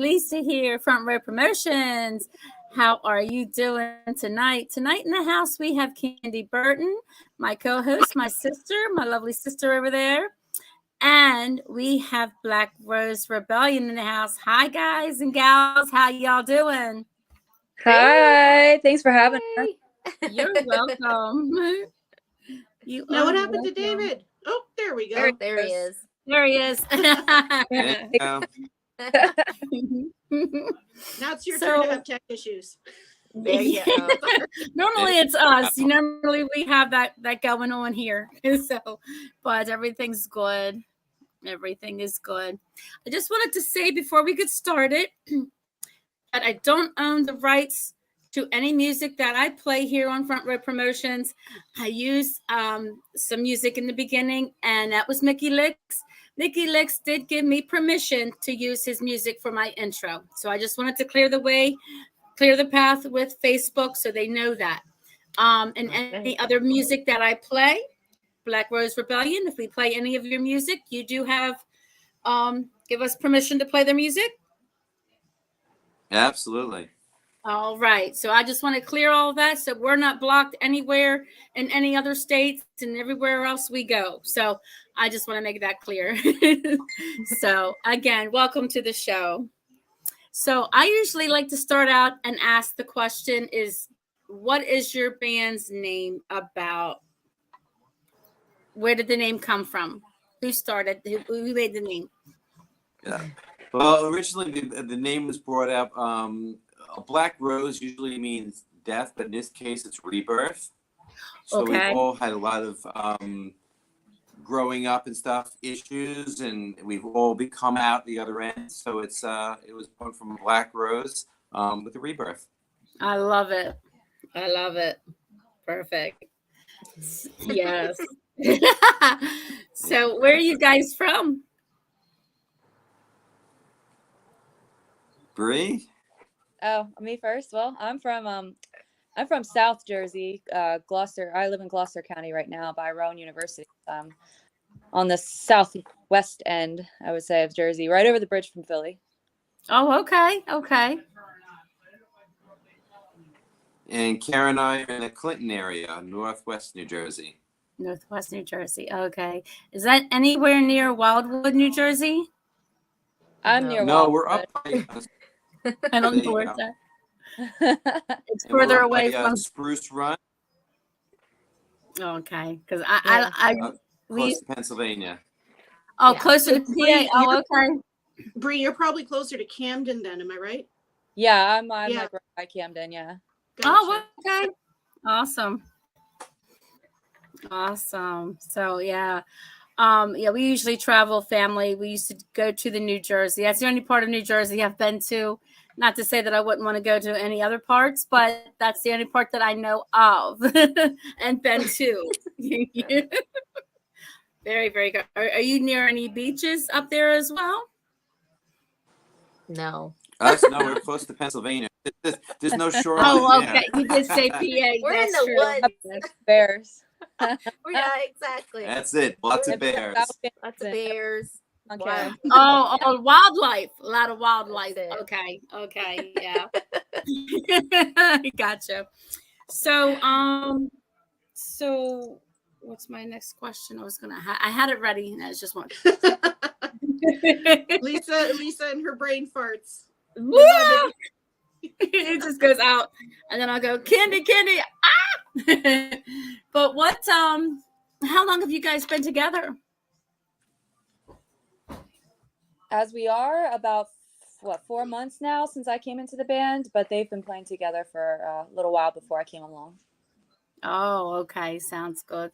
Lisa here, Front Row Promotions. How are you doing tonight? Tonight in the house, we have Kandi Burton, my co-host, my sister, my lovely sister over there. And we have Black Rose Rebellion in the house. Hi, guys and gals. How y'all doing? Hi. Thanks for having us. You're welcome. Now, what happened to David? Oh, there we go. There he is. There he is. Now it's your turn to have tech issues. There you go. Normally it's us. Normally we have that going on here. So, but everything's good. Everything is good. I just wanted to say before we get started that I don't own the rights to any music that I play here on Front Row Promotions. I used some music in the beginning, and that was Mickey Licks. Mickey Licks did give me permission to use his music for my intro. So I just wanted to clear the path with Facebook so they know that. And any other music that I play, Black Rose Rebellion, if we play any of your music, you do have give us permission to play their music? Absolutely. All right. So I just want to clear all of that so we're not blocked anywhere in any other states and everywhere else we go. So I just want to make that clear. So again, welcome to the show. So I usually like to start out and ask the question is, what is your band's name about? Where did the name come from? Who started? Who made the name? Yeah. Well, originally the name was brought up. A black rose usually means death, but in this case, it's rebirth. So Okay. We've all had a lot of growing up and stuff issues, and we've all come out the other end. So it was born from a black rose with a rebirth. I love it. I love it. Perfect. Yes. So where are you guys from? Bree? Oh, me first. Well, I'm from South Jersey, Gloucester. I live in Gloucester County right now by Rowan University. On the southwest end, I would say, of Jersey, right over the bridge from Philly. Oh, okay. Okay. And Karen and I are in the Clinton area, northwest New Jersey. Northwest New Jersey. Okay. Is that anywhere near Wildwood, New Jersey? I'm near No, Wildwood. we're up by I don't know where it's at. It's further away from Spruce Run. Okay, because I Close to Pennsylvania. Oh, closer to PA. Oh, okay. Bree, you're probably closer to Camden then, am I right? Yeah, I'm like right by Camden, yeah. Gotcha. Oh, okay. Awesome. So yeah. We usually travel family. We used to go to the New Jersey. That's the only part of New Jersey I've been to. Not to say that I wouldn't want to go to any other parts, but that's the only part that I know of and been to. Very, very good. Are you near any beaches up there as well? No. Us? No, we're close to Pennsylvania. There's no shoreline. Oh, okay. You did say PA. We're in That's the true. woods. Bears. Yeah, exactly. That's it. Lots of bears. Lots of bears. Okay. Wow. Oh, wildlife. A lot of wildlife. That's it. Okay. Yeah. Gotcha. So what's my next question? I had it ready and I was just one. Lisa and her brain farts. Woo! It just goes out and then I'll go, Kandi, ah! But how long have you guys been together? As we are about 4 months now since I came into the band, but they've been playing together for a little while before I came along. Oh, okay. Sounds good.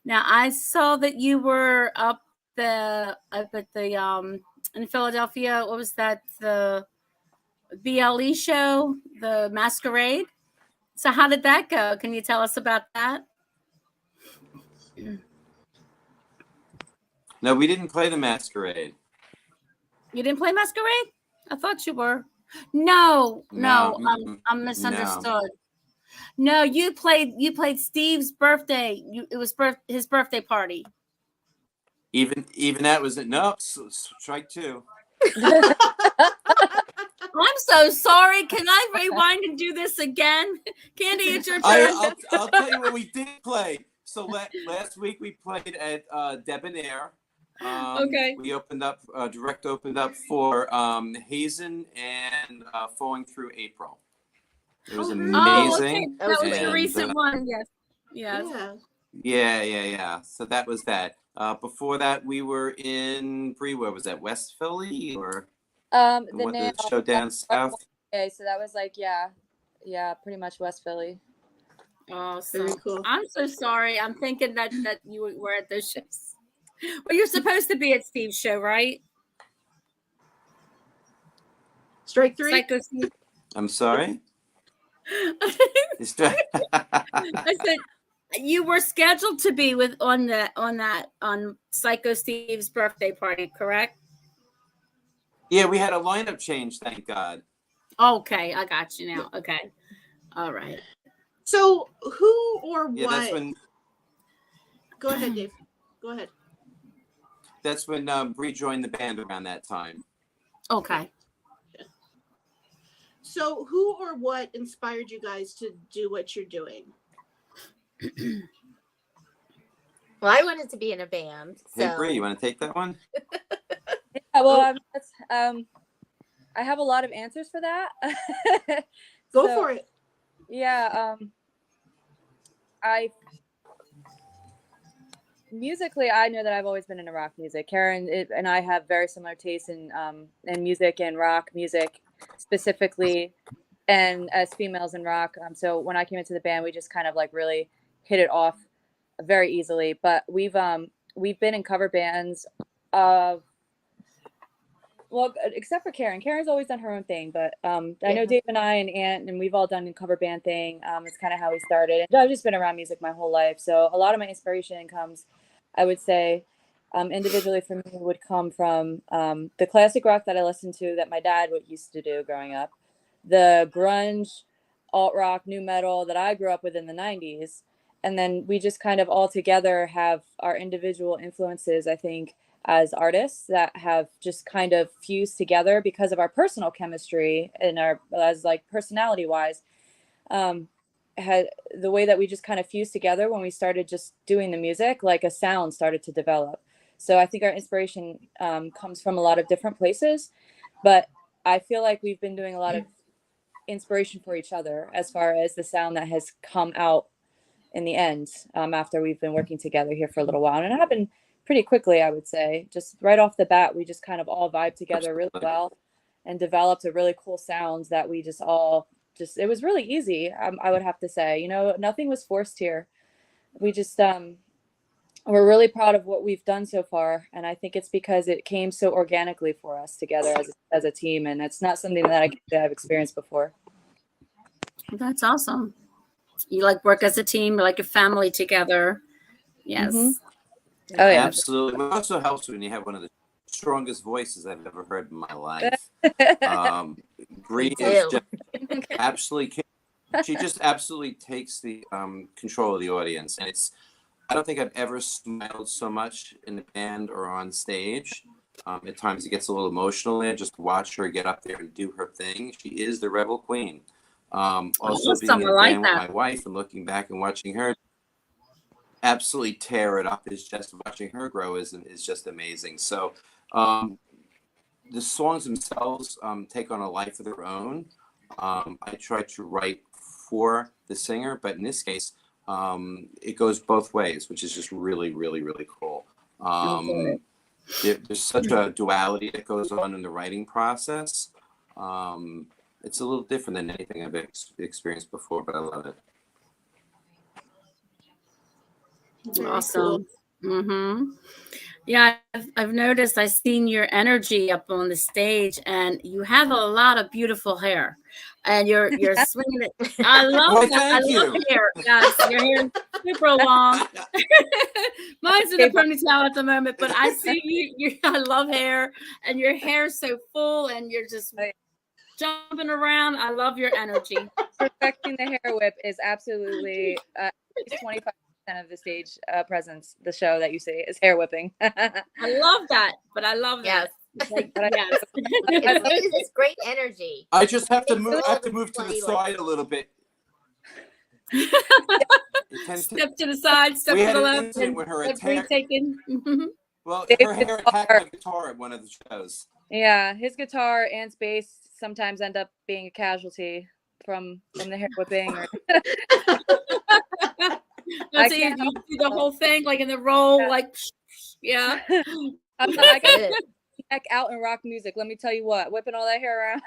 Now I saw that you were up at the in Philadelphia. What was that? The BLE show, the Masquerade. So how did that go? Can you tell us about that? No, we didn't play the Masquerade. You didn't play Masquerade? I thought you were. No, I'm misunderstood. No, you played Steve's birthday. It was his birthday party. Even that was it. No, strike two. so sorry. Can I rewind and do this again? Kandi, it's your turn. I'll tell you what we did play. So last week we played at Debonair. Okay. We opened up, Direct opened up for Hazen and Falling Through April. It was amazing. Oh, okay. That was the And, recent one. Yes. Yes. Yeah. Yeah. So that was that. Before that, we were in Bree. Where was that? West Philly or the show down south? Okay, so that was like pretty much West Philly. Oh, Very cool. I'm so sorry. I'm thinking that you were at those shows. Well, you're supposed to be at Steve's show, right? Strike three. Psycho Steve. I'm sorry. I said you were scheduled to be on Psycho Steve's birthday party, correct? Yeah, we had a lineup change. Thank God. Okay, I got you now. Okay, all right. So who or Yeah, what? that's when. Go ahead, Dave. Go ahead. That's when Bree joined the band around that time. Okay. So who or what inspired you guys to do what you're doing? Well, I wanted to be in a band. So. Hey, Bree, you want to take that one? Yeah, well, I have a lot of answers for that. Go for it. Yeah, musically, I know that I've always been into rock music. Karen and I have very similar tastes in music and rock music specifically, and as females in rock. So when I came into the band, we just kind of like really hit it off very easily. But we've been in cover bands of. Well, except for Karen. Karen's always done her own thing, but I know Dave and I and Ant, and we've all done a cover band thing. It's kind of how we started. And I've just been around music my whole life. So a lot of my inspiration comes, I would say, individually for me would come from the classic rock that I listened to that my dad used to do growing up, the grunge, alt rock, new metal that I grew up with in the 90s. And then we just kind of all together have our individual influences, I think, as artists that have just kind of fused together because of our personal chemistry and as like personality wise, had the way that we just kind of fused together when we started just doing the music, like a sound started to develop. So I think our inspiration comes from a lot of different places, but I feel like we've been doing a lot of inspiration for each other as far as the sound that has come out in the end after we've been working together here for a little while. And it happened pretty quickly, I would say. Just right off the bat, we just kind of all vibed together really well and developed a really cool sound that we just all it was really easy. I would have to say, nothing was forced here. We just, we're really proud of what we've done so far. And I think it's because it came so organically for us together as a team. And it's not something that I've experienced before. That's awesome. You like work as a team, like a family together. Yes. Mm-hmm. Oh yeah, absolutely. It also helps when you have one of the strongest voices I've ever heard in my life. Bree is just absolutely. She just absolutely takes the control of the audience, and I don't think I've ever smiled so much in the band or on stage. At times it gets a little emotional, and just watch her get up there and do her thing. She is the rebel queen. Also being in the band with my wife and looking back and watching her absolutely tear it up is just watching her grow is just amazing. So the songs themselves take on a life of their own. I try to write for the singer, but in this case it goes both ways, which is just really, really, really cool. There's such a duality that goes on in the writing process. It's a little different than anything I've experienced before, but I love it. Awesome. Cool. Mm-hmm. Yeah, I've noticed. I've seen your energy up on the stage, and you have a lot of beautiful hair, and you're swinging it. I love that. I love hair. Yes, your hair is super long. Mine's in a ponytail at the moment, but I see you. I love hair, and your hair is so full, and you're just jumping around. I love your energy. Perfecting the hair whip is absolutely 25% of the stage presence. The show that you see is hair whipping. I love that, but I love that. Like, but Yes. It's great energy. I just have to Makes move. all I have the to move to the play like- side a little bit. It tends to. Step to the side, step We to had the an left. incident with her Let Bree attack. take in. Well, Dave's her hair guitar- attacked my guitar at one of the shows. yeah, his guitar and bass sometimes end up being a casualty from the hair whipping. Or Let's I see, can't you help do the whole thing like in the roll, Yeah. like yeah. I can Good. check out in rock music. Let me tell you what, whipping all that hair around.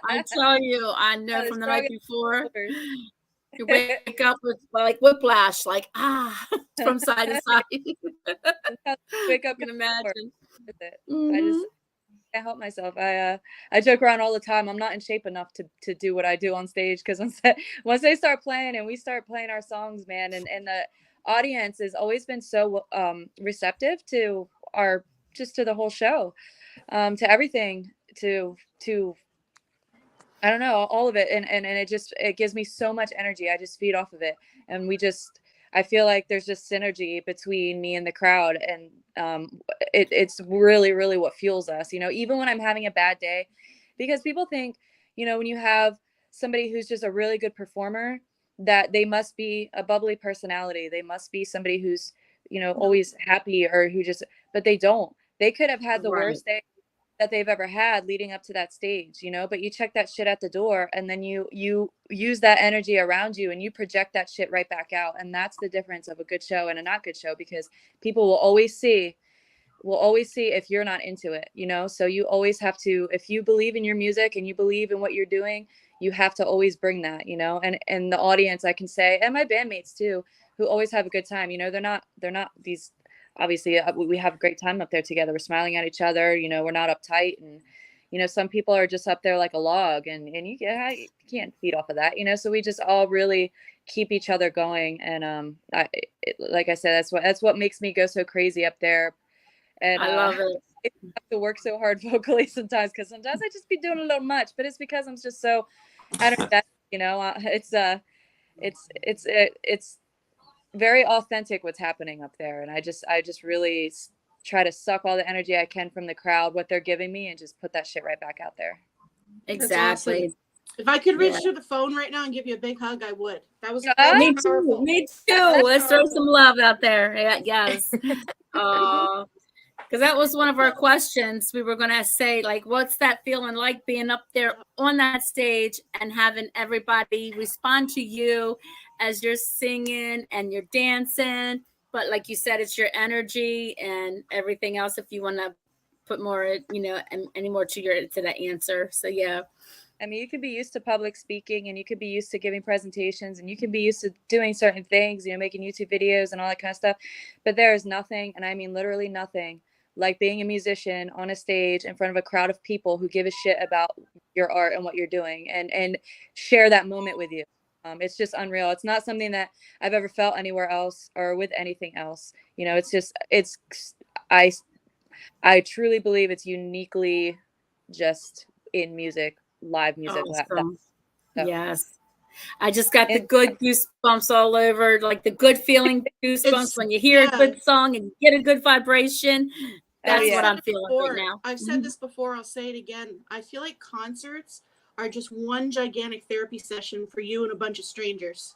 I tell you, I know That is from the night strong before. shoulders. You wake up with like whiplash, like from side to side. Sometimes I wake I up can with imagine. it. I Mhm. just can't help myself. I joke around all the time. I'm not in shape enough to do what I do on stage, because once they start playing and we start playing our songs, man, and the audience has always been so receptive to our to the whole show, to everything, to I don't know, all of it, and it gives me so much energy. I just feed off of it, and I feel like there's just synergy between me and the crowd, and it's really, really what fuels us. Even when I'm having a bad day, because people think, when you have somebody who's just a really good performer, that they must be a bubbly personality. They must be somebody who's, always happy, or but they don't. They could have had the Right. worst day that they've ever had leading up to that stage, but you check that shit at the door, and then you use that energy around you, and you project that shit right back out. And that's the difference of a good show and a not good show, because people will always see if you're not into it, so you always have to, if you believe in your music and you believe in what you're doing, you have to always bring that, and the audience, I can say, and my bandmates too, who always have a good time, they're not these, obviously we have a great time up there together. We're smiling at each other, we're not uptight, and some people are just up there like a log, and you can't feed off of that, so we just all really keep each other going. And like I said, that's what makes me go so crazy up there. And I love it. I have to work so hard vocally sometimes, because sometimes I just be doing a little much, but it's because I'm just so energetic, it's very authentic what's happening up there, and I just really try to suck all the energy I can from the crowd, what they're giving me, and just put that shit right back out there. Exactly. Awesome. If I could reach Yeah. through the phone right now and give you a big hug, I would. That was Me powerful. too. Me too. Let's throw some love out there. Yeah, yes. Because that was one of our questions. We were going to say, like, what's that feeling like being up there on that stage and having everybody respond to you as you're singing and you're dancing? But like you said, it's your energy and everything else. If you want to put more, any more to that answer. So yeah. I mean, you could be used to public speaking, and you could be used to giving presentations, and you can be used to doing certain things, making YouTube videos and all that kind of stuff. But there is nothing, and I mean literally nothing, like being a musician on a stage in front of a crowd of people who give a shit about your art and what you're doing, and share that moment with you. It's just unreal. It's not something that I've ever felt anywhere else or with anything else. I truly believe it's uniquely just in music, live music. Awesome. So. Yes. I just got the good goosebumps all over, like the good feeling goosebumps when you hear a good song and you get a good vibration. That's what I'm feeling right now. I've said this before. I'll say it again. I feel like concerts are just one gigantic therapy session for you and a bunch of strangers.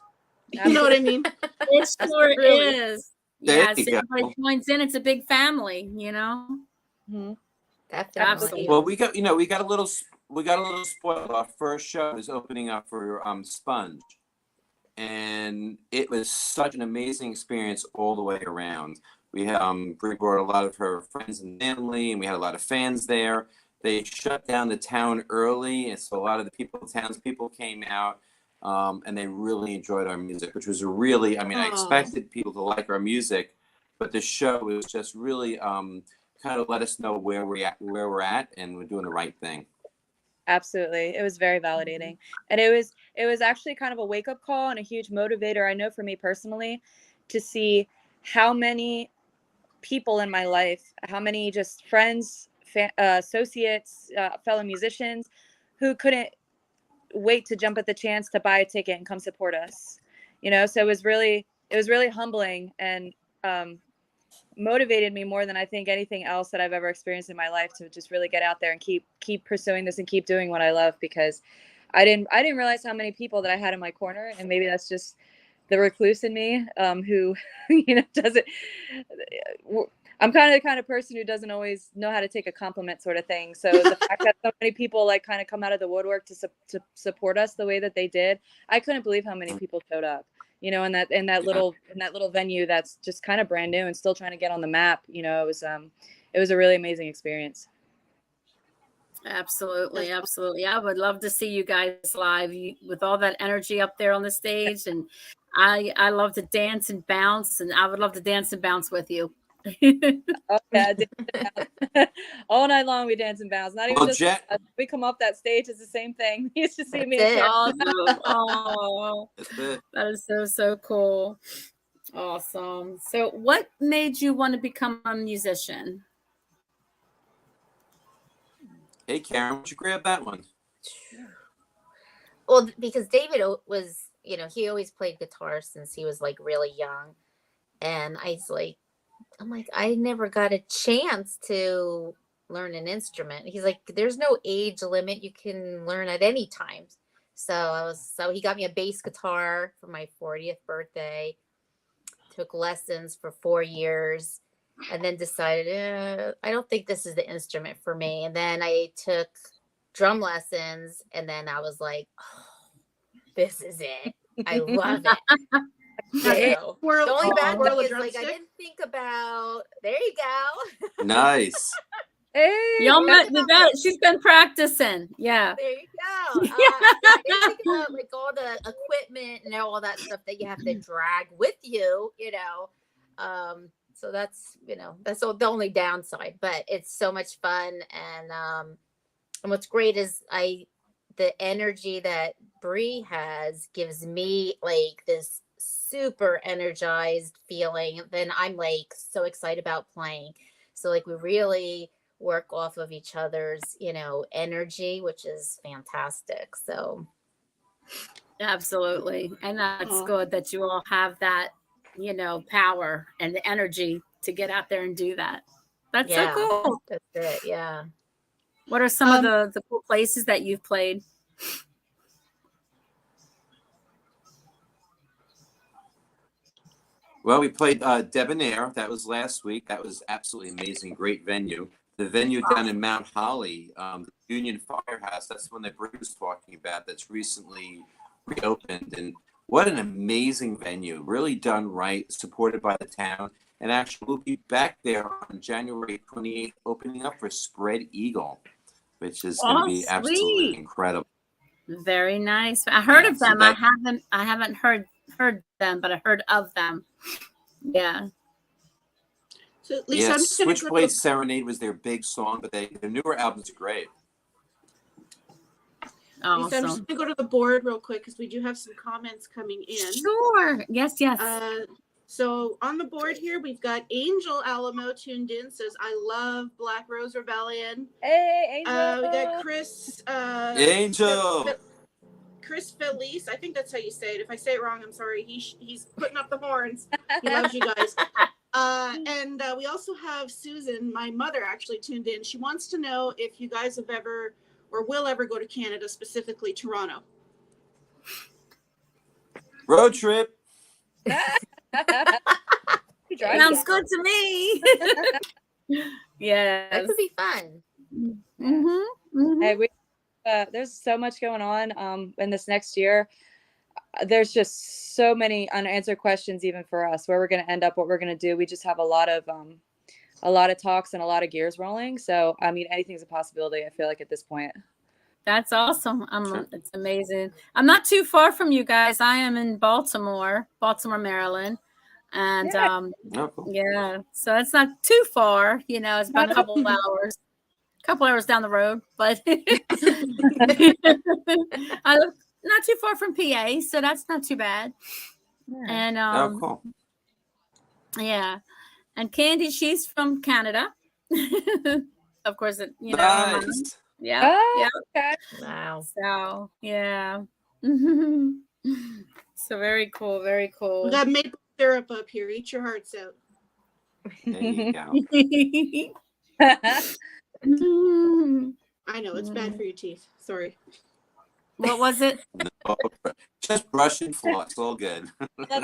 You know what I mean? It sure really is. There Yes, you everybody go. joins in. It's a big family, Mm-hmm. Definitely. Absolutely. Well, we got a little spoiled. Our first show is opening up for Sponge, and it was such an amazing experience all the way around. We had Brie brought a lot of her friends and family, and we had a lot of fans there. They shut down the town early, and so a lot of the townspeople came out, and they really enjoyed our music, which was really, I expected people to like our music, but the show was just really kind of let us know where we're at, and we're doing the right thing. Absolutely. It was very validating. And it was actually kind of a wake-up call and a huge motivator, I know, for me personally, to see how many people in my life, how many just friends, associates, fellow musicians who couldn't wait to jump at the chance to buy a ticket and come support us. So it was really humbling, and motivated me more than I think anything else that I've ever experienced in my life to just really get out there and keep pursuing this and keep doing what I love, because I didn't realize how many people that I had in my corner, and maybe that's just the recluse in me, who, doesn't. I'm kind of person who doesn't always know how to take a compliment, sort of thing. So the fact that so many people like kind of come out of the woodwork to support us the way that they did, I couldn't believe how many people showed up. In that little venue that's just kind of brand new and still trying to get on the map. It was a really amazing experience. Absolutely. I would love to see you guys live with all that energy up there on the stage, and I love to dance and bounce, and I would love to dance and bounce with you. Oh yeah, all night long we dance and bounce. Not even we come off that stage, it's the same thing. You used to see me. Oh, that is so cool. Awesome. So what made you want to become a musician? Hey, Karen, would you grab that one? Well, because David was, he always played guitar since he was like really young. And I'm like, I never got a chance to learn an instrument. He's like, there's no age limit. You can learn at any time. So he got me a bass guitar for my 40th birthday, took lessons for 4 years, and then decided, I don't think this is the instrument for me. And then I took drum lessons, and then I was like, oh, this is it. I love it. The only bad thing is, like, I didn't think about. There you go. Nice. Hey, y'all met that. She's been practicing. Yeah. There you go. I didn't think about like all the equipment and all that stuff that you have to drag with you. So that's that's the only downside. But it's so much fun, and what's great is the energy that Bree has gives me like this super energized feeling. Then I'm like so excited about playing. So like we really work off of each other's, energy, which is fantastic. So absolutely. And that's good that you all have that, power and the energy to get out there and do that. That's so cool. That's it. Yeah. What are some of the cool places that you've played? Well, we played Debonair. That was last week. That was absolutely amazing. Great venue. The venue down in Mount Holly, the Union Firehouse, that's the one that Bruce was talking about, that's recently reopened. And what an amazing venue. Really done right, supported by the town. And actually, we'll be back there on January 28th, opening up for Spread Eagle, which is going to be absolutely incredible. Very nice. I heard of them. I haven't heard them, but I heard of them. Yeah. So Lisa, Switchblade Serenade was their big song, but their newer albums are great. Awesome. Lisa, I'm just going to go to the board real quick because we do have some comments coming in. Sure. Yes. So on the board here, we've got Angel Alamo tuned in, says, I love Black Rose Rebellion. Hey, Angel. We got Chris. Angel. Chris Felice, I think that's how you say it. If I say it wrong, I'm sorry. He's putting up the horns. He loves you guys. And we also have Susan, my mother, actually tuned in. She wants to know if you guys have ever or will ever go to Canada, specifically Toronto. Road trip. Sounds good to me. Yeah, that could be fun. Hey, there's so much going on in this next year. There's just so many unanswered questions, even for us, where we're going to end up, what we're going to do. We just have a lot of talks and a lot of gears rolling. So, I mean, anything's a possibility, I feel like, at this point. That's awesome. It's amazing. I'm not too far from you guys. I am in Baltimore, Maryland. And yeah, so it's not too far, it's about a couple hours down the road, but I live not too far from PA, so that's not too bad. Yeah. And cool. Yeah, and Kandi, she's from Canada. Of course, nice. Yeah. Okay. Wow. So yeah. So very cool. We got maple syrup up here. Eat your hearts out. There you go. I know it's bad for your teeth. Sorry. What was it? No, just brush and floss. All good. I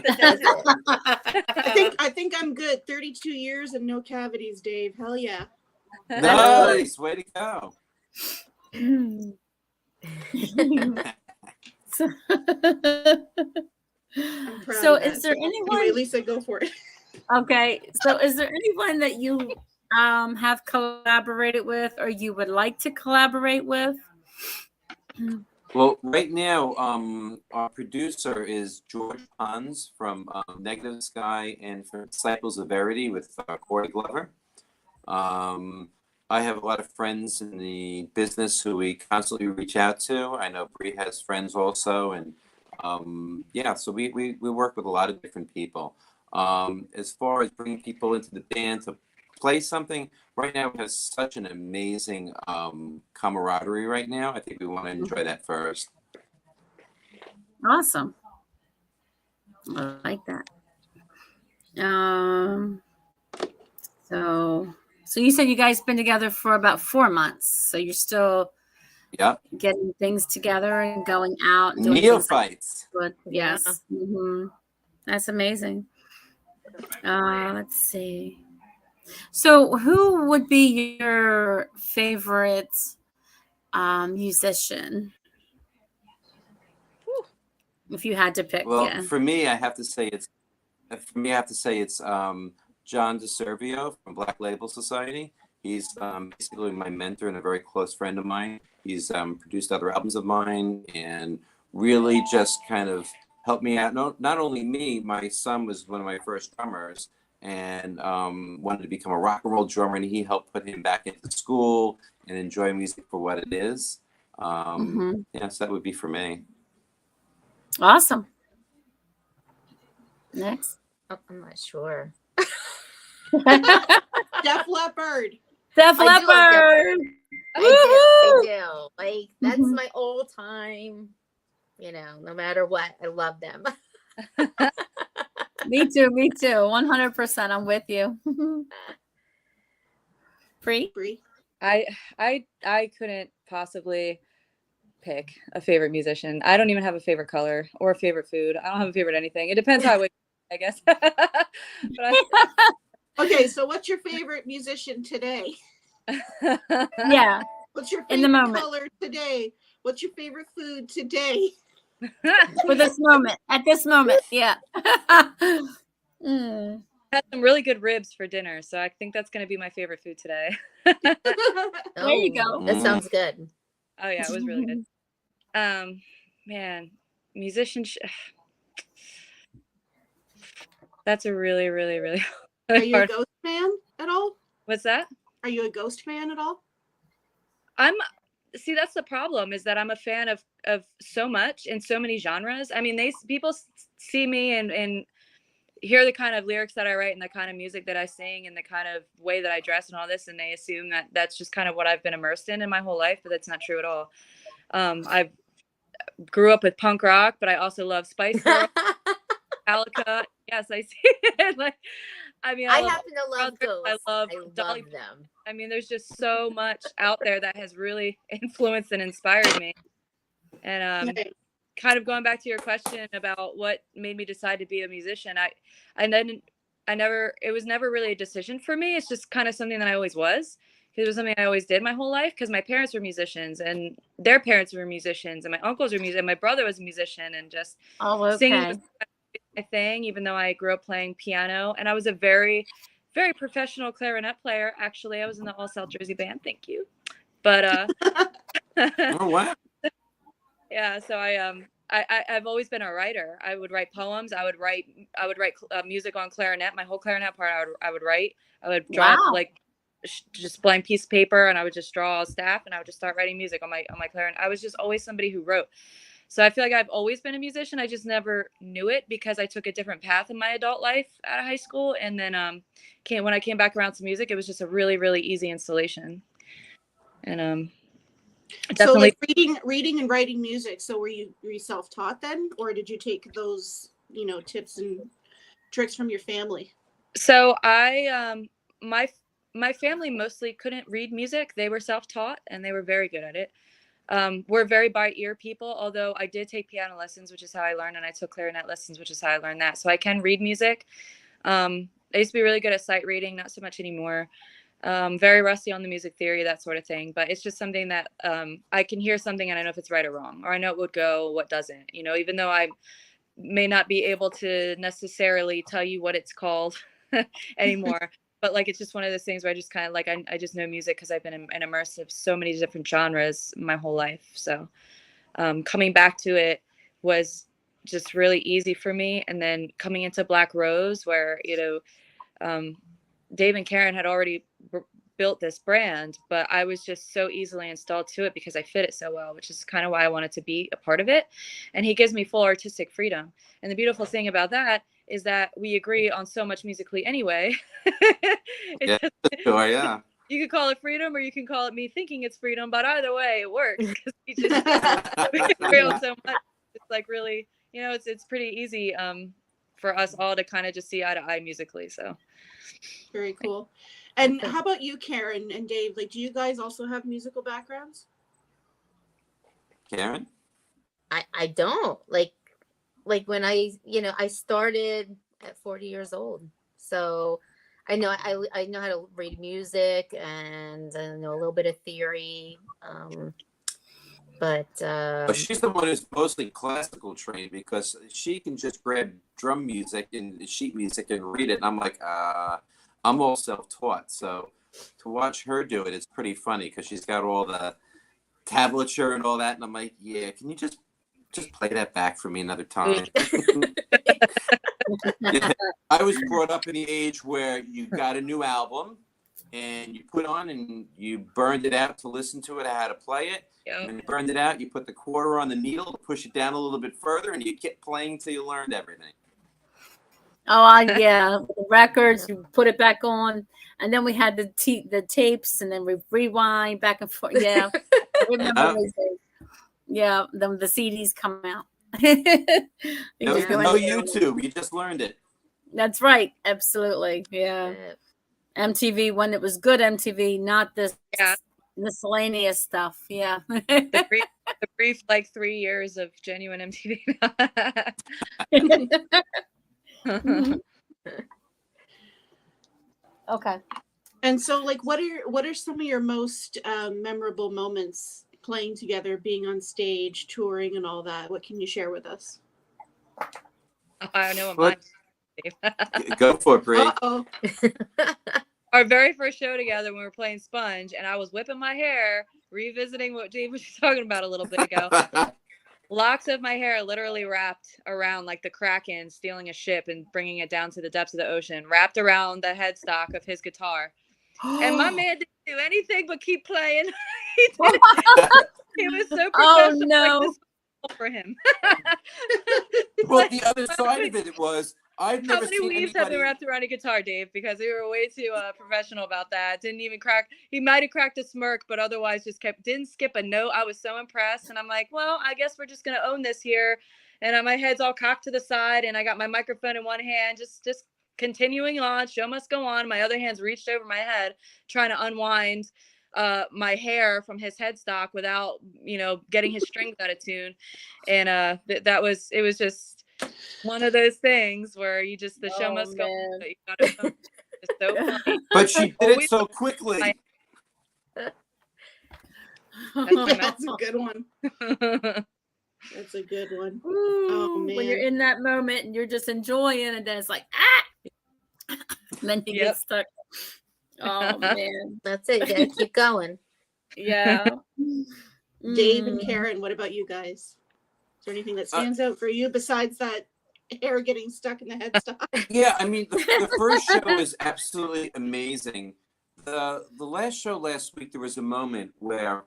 think I'm good. 32 years and no cavities, Dave. Hell yeah. Nice. Way to go. I'm proud So of that. is there anyone? Anyway, Lisa, go for it. Okay. So is there anyone that you have collaborated with or you would like to collaborate with? Well, right now, our producer is George Pons from Negative Sky and from Disciples of Verity with Corey Glover. I have a lot of friends in the business who we constantly reach out to. I know Bree has friends also, and yeah, so we work with a lot of different people. As far as bringing people into the band to play something, right now it has such an amazing camaraderie right now. I think we want to enjoy that first. Awesome. I like that. So you said you guys been together for about 4 months. So you're still getting things together and going out and doing Neophytes. Good. Yes. Yeah. Mm-hmm. That's amazing. Let's see. So who would be your favorite musician? If you had to pick, Well, for me, I have to say it's John DeServio from Black Label Society. He's basically my mentor and a very close friend of mine. He's produced other albums of mine and really just kind of helped me out. Not only me, my son was one of my first drummers and wanted to become a rock and roll drummer, and he helped put him back into school and enjoy music for what it is. Yeah, so that would be for me. Awesome. Next. Oh, I'm not sure. Def Leppard. Def Leppard. I do. Like that's my all time. No matter what, I love them. Me too. 100%. I'm with you. Bree? I couldn't possibly pick a favorite musician. I don't even have a favorite color or a favorite food. I don't have a favorite anything. It depends how I wake up, I guess. Okay, so what's your favorite musician today? Yeah. What's your In the favorite moment. color today? What's your favorite food today? For this moment. At this moment. Yeah. Had some really good ribs for dinner, so I think that's going to be my favorite food today. There you go. That sounds good. Oh yeah, it was really good. Man, musician. That's a really, really, really. Are you a Ghost fan at all? What's that? Are you a Ghost fan at all? See, that's the problem, is that I'm a fan of so much in so many genres. I mean, people see me and hear the kind of lyrics that I write and the kind of music that I sing and the kind of way that I dress and all this, and they assume that that's just kind of what I've been immersed in my whole life, but that's not true at all. I grew up with punk rock, but I also love Spice Girls, Metallica. Yes, I see it. I happen to love Ghost. I love Dolly. Them. I mean, there's just so much out there that has really influenced and inspired me. And kind of going back to your question about what made me decide to be a musician, it was never really a decision for me. It's just kind of something that I always was. It was something I always did my whole life because my parents were musicians and their parents were musicians and my uncles were musicians and my brother was a musician, and just singing was my thing, even though I grew up playing piano, and I was a very, very professional clarinet player. Actually, I was in the All South Jersey band. Thank you. But Oh wow. Yeah, so I've always been a writer. I would write poems. I would write music on clarinet. My whole clarinet part I would write. I would draw just blank piece of paper, and I would just draw a staff, and I would just start writing music on my clarinet. I was just always somebody who wrote. So I feel like I've always been a musician. I just never knew it because I took a different path in my adult life out of high school, and then when I came back around to music, it was just a really, really easy installation. And definitely. So reading and writing music. So were you self-taught then, or did you take those tips and tricks from your family? So my family mostly couldn't read music. They were self-taught and they were very good at it. We're very by ear people, although I did take piano lessons, which is how I learned, and I took clarinet lessons, which is how I learned that. So I can read music. I used to be really good at sight reading, not so much anymore. Very rusty on the music theory, that sort of thing. But it's just something that I can hear something and I know if it's right or wrong, or I know it would go, what doesn't. You know, even though I may not be able to necessarily tell you what it's called anymore. But like, it's just one of those things where I just kind of like, I just know music because I've been in immersive so many different genres my whole life. So coming back to it was just really easy for me. And then coming into Black Rose, where, you know, Dave and Karen had already built this brand, but I was just so easily installed to it because I fit it so well, which is kind of why I wanted to be a part of it. And he gives me full artistic freedom. And the beautiful thing about that is that we agree on so much musically anyway. Yeah, sure, yeah. You could call it freedom or you can call it me thinking it's freedom, but either way it works because we just we agree on so much. It's like really, you know, it's pretty easy for us all to kind of just see eye to eye musically. So very cool. And how about you, Karen and Dave? Like, do you guys also have musical backgrounds? Karen? I don't like when I, you know, I started at 40 years old. So I know I know how to read music and I know a little bit of theory. But she's the one who's mostly classical trained because she can just grab drum music and sheet music and read it. And I'm like, I'm all self-taught. So to watch her do it, it's pretty funny because she's got all the tablature and all that. And I'm like, yeah, can you just play that back for me another time? Yeah. I was brought up in the age where you got a new album and you put on and you burned it out to listen to it, how to play it. Yep. And when you burned it out, you put the quarter on the needle to push it down a little bit further and you kept playing till you learned everything. Oh, yeah, the records, you put it back on, and then we had the tapes, and then we rewind back and forth. Yeah, I remember those days. Yeah, then the CDs come out. No YouTube, you just learned it. That's right, absolutely. Yeah, MTV when it was good MTV, not this miscellaneous stuff. Yeah, the brief like 3 years of genuine MTV. Okay. And so, like, what are some of your most memorable moments playing together, being on stage, touring, and all that? What can you share with us? I know what mine. Go for it, Bree. Uh-oh. Our very first show together when we were playing Sponge, and I was whipping my hair, revisiting what Dave was talking about a little bit ago. Locks of my hair literally wrapped around like the Kraken stealing a ship and bringing it down to the depths of the ocean, wrapped around the headstock of his guitar. And my man didn't do anything but keep playing. He was so professional. Oh, no. Like, this was for him. Well, the other side of it was, I've never seen How many weaves have been anybody... wrapped around a guitar, Dave? Because we were way too professional about that. Didn't even crack. He might have cracked a smirk, but otherwise just didn't skip a note. I was so impressed. And I'm like, well, I guess we're just going to own this here. And my head's all cocked to the side and I got my microphone in one hand, just continuing on. Show must go on. My other hand's reached over my head, trying to unwind my hair from his headstock without, you know, getting his strings out of tune. And it was just one of those things where you just, the show must go on, but you gotta, it's so funny. But she did it so quickly. That's a good one. That's a good one. Ooh, oh, man. When you're in that moment and you're just enjoying, and then it's like, and then you get stuck. Oh, man. That's it. You gotta keep going. Yeah. Dave and Karen, what about you guys? Is there anything that stands out for you besides that hair getting stuck in the headstock? Yeah, I mean, the first show is absolutely amazing. The last show last week, there was a moment where,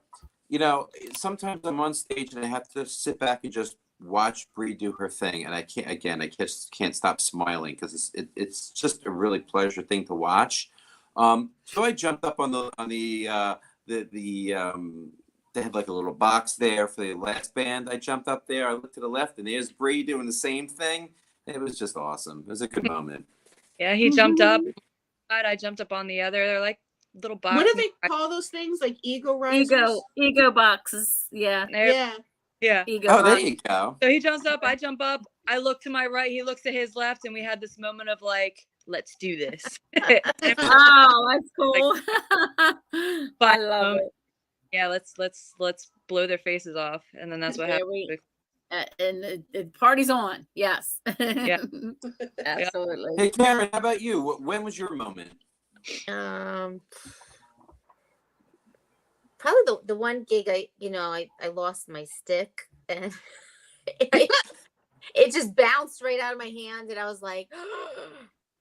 you know, sometimes I'm on stage and I have to sit back and just watch Bree do her thing, and I can't stop smiling because it's just a really pleasure thing to watch. So I jumped up on the they had like a little box there for the last band. I jumped up there. I looked to the left, and there's Bree doing the same thing. It was just awesome. It was a good moment. Yeah, he jumped up. I jumped up on the other. They're like little boxes. What do they call those things? Like ego risers? Ego boxes. Yeah. Yeah. Yeah. Ego Oh, there box. you go. So he jumps up, I jump up, I look to my right, he looks to his left, and we had this moment of like, let's do this. Oh, that's cool. I love it. Yeah, let's blow their faces off, and then that's what happened. And the party's on. Yes. Yeah. Absolutely. Hey, Karen, how about you? When was your moment? Probably the one gig I lost my stick and it just bounced right out of my hand, and I was like,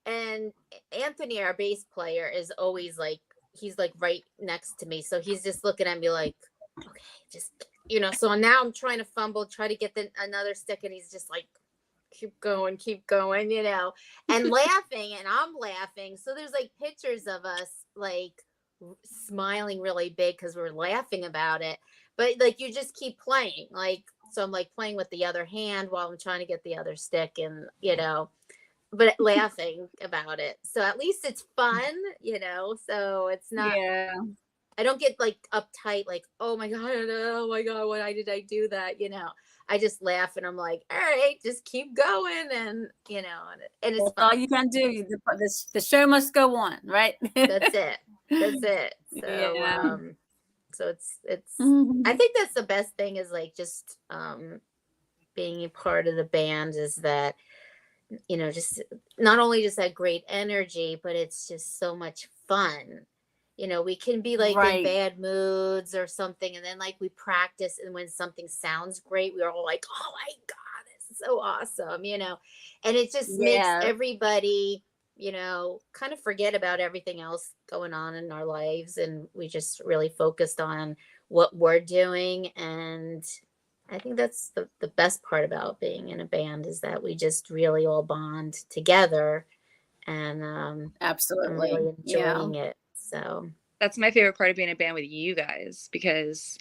and Anthony, our bass player, is always like, he's like right next to me, so he's just looking at me like, okay, just so now I'm trying to try to get another stick, and he's just like, keep going, and laughing, and I'm laughing. So there's like pictures of us like smiling really big because we're laughing about it, but like you just keep playing, like, so I'm like playing with the other hand while I'm trying to get the other stick, and but laughing about it, so at least it's fun, so it's not, I don't get like uptight, like, oh my god, why did I do that? I just laugh, and I'm like, all right, just keep going, and and it's fun. All you can do. The show must go on, right? That's it. So so it's I think that's the best thing, is like just being a part of the band, is that just not only just that great energy, but it's just so much fun. We can be like in bad moods or something, and then like we practice, and when something sounds great, we're all like, oh my god, this is so awesome, and it just makes everybody kind of forget about everything else going on in our lives, and we just really focused on what we're doing. And I think that's the best part about being in a band, is that we just really all bond together, and absolutely, I'm really enjoying it. So that's my favorite part of being in a band with you guys, because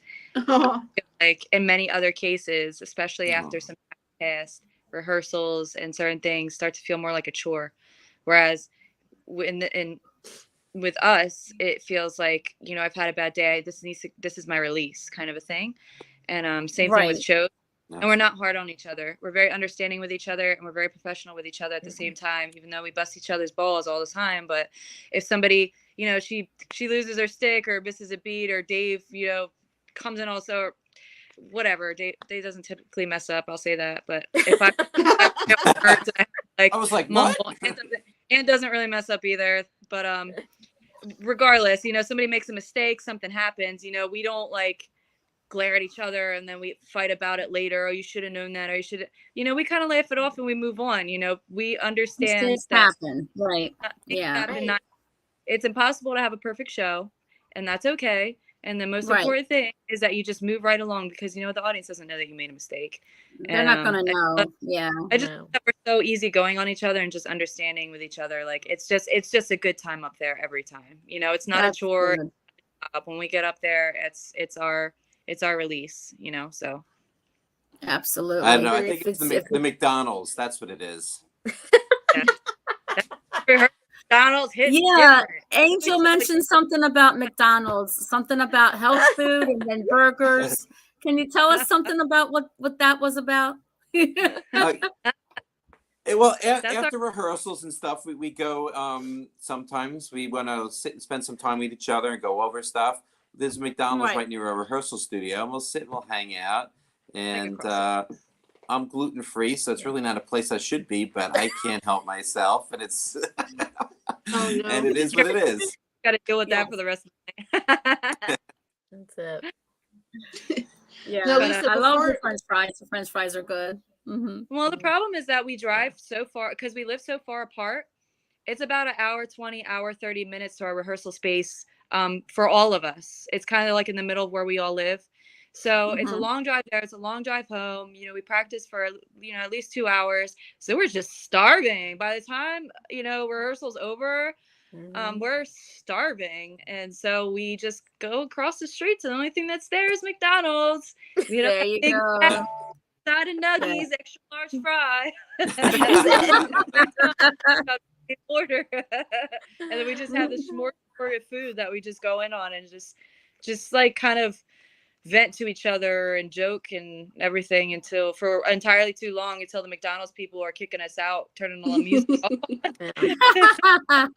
like in many other cases, especially after some past rehearsals and certain things start to feel more like a chore, whereas with us, it feels like, I've had a bad day, this is my release, kind of a thing. And same thing with shows. And we're not hard on each other. We're very understanding with each other, and we're very professional with each other at the same time, even though we bust each other's balls all the time. But if somebody, she loses her stick or misses a beat, or Dave, comes in also, or whatever. Dave doesn't typically mess up, I'll say that. But if I was like, mumble, what? and doesn't really mess up either. But regardless, somebody makes a mistake, something happens, we don't like glare at each other and then we fight about it later. Oh, you should have known that, or you should, we kind of laugh it off and we move on. We understand mistakes happen, right? It's impossible to have a perfect show, and that's okay. And the most important thing is that you just move right along, because the audience doesn't know that you made a mistake. They're not gonna know. I just think that we're so easy going on each other and just understanding with each other. Like it's just a good time up there every time. It's not a chore. When we get up there, it's our release. So absolutely. I don't know. I think it's the McDonald's. That's what it is. McDonald's hits. Yeah, Angel mentioned something about McDonald's, something about health food, and then burgers. Can you tell us something about what that was about? Well, after rehearsals and stuff, we go. Sometimes we want to sit and spend some time with each other and go over stuff. There's a McDonald's right near our rehearsal studio, and we'll sit and we'll hang out. And I'm gluten free, so it's really not a place I should be, but I can't help myself, and it's and it is what it is. Got to deal with that for the rest of the day. That's it. Yeah, no, I love the French fries. The French fries are good. Mm-hmm. Well, the problem is that we drive so far, because we live so far apart. It's about an hour 20, hour 30 minutes to our rehearsal space. For all of us, it's kind of like in the middle of where we all live. So it's a long drive there. It's a long drive home. We practice for, at least 2 hours. So we're just starving. By the time, rehearsal's over, we're starving. And so we just go across the street. So the only thing that's there is McDonald's. There you go. Side of nuggies, extra large fry. in order. And then we just have this smorgasbord of food that we just go in on and just like kind of vent to each other and joke and everything until for entirely too long until the McDonald's people are kicking us out, turning all the music off.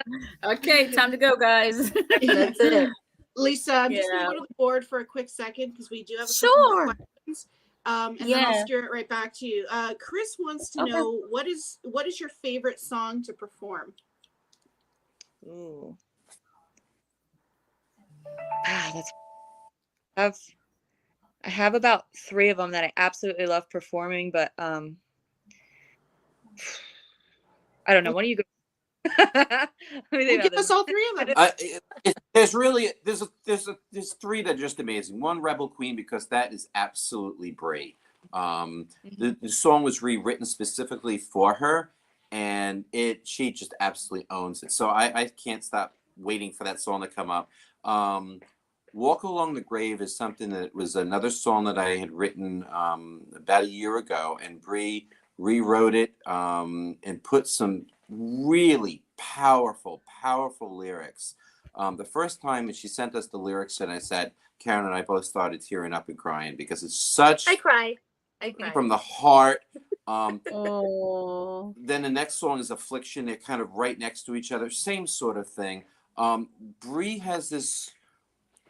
Okay, time to go, guys. That's it. Lisa, I'm just going to go to the board for a quick second because we do have a couple more questions. And then I'll steer it right back to you. Chris wants to know what is your favorite song to perform? Ooh. I have about 3 of them that I absolutely love performing, but I don't know. What do you go? Give us all 3 of them. There's 3 that are just amazing. One, Rebel Queen, because that is absolutely Brie. The song was rewritten specifically for her, and she just absolutely owns it. So I can't stop waiting for that song to come up. Walk Along the Grave is something that was another song that I had written about a year ago, and Brie rewrote it and put some really powerful lyrics. The first time she sent us the lyrics, and I said, Karen and I both started tearing up and crying because it's such I cried from the heart. Oh. Then the next song is Affliction. They're kind of right next to each other, same sort of thing. Brie has this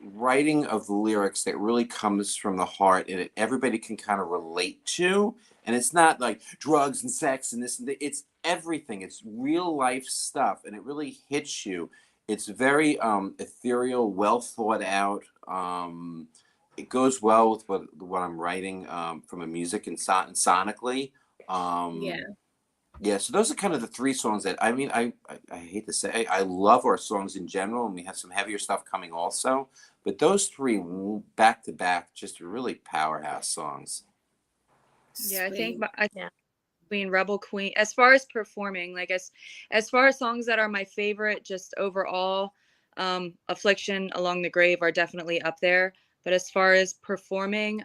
writing of lyrics that really comes from the heart, and everybody can kind of relate to. And it's not like drugs and sex and this and that. It's everything. It's real life stuff, and it really hits you. It's very ethereal, well thought out. It goes well with what I'm writing from a music and sonically. Yeah, so those are kind of the 3 songs that I mean. I hate to say I love our songs in general, and we have some heavier stuff coming also. But those 3 back to back, just really powerhouse songs. Yeah, I think between Rebel Queen, as far as performing, like as far as songs that are my favorite, just overall, Affliction, Along the Grave are definitely up there. But as far as performing,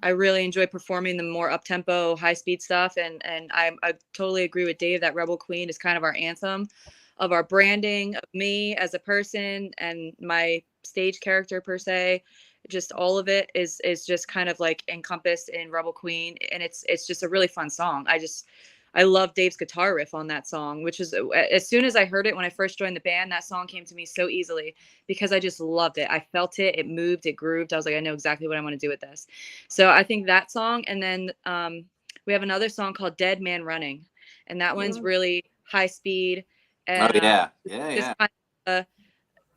I really enjoy performing the more up-tempo, high-speed stuff, and I totally agree with Dave that Rebel Queen is kind of our anthem of our branding, of me as a person and my stage character per se. Just all of it is just kind of like encompassed in Rebel Queen, and it's just a really fun song. I love Dave's guitar riff on that song, which is, as soon as I heard it when I first joined the band, that song came to me so easily because I just loved it. I felt it. It moved. It grooved. I was like, I know exactly what I want to do with this. So I think that song. And then we have another song called Dead Man Running. And that one's really high speed. And, just kind of a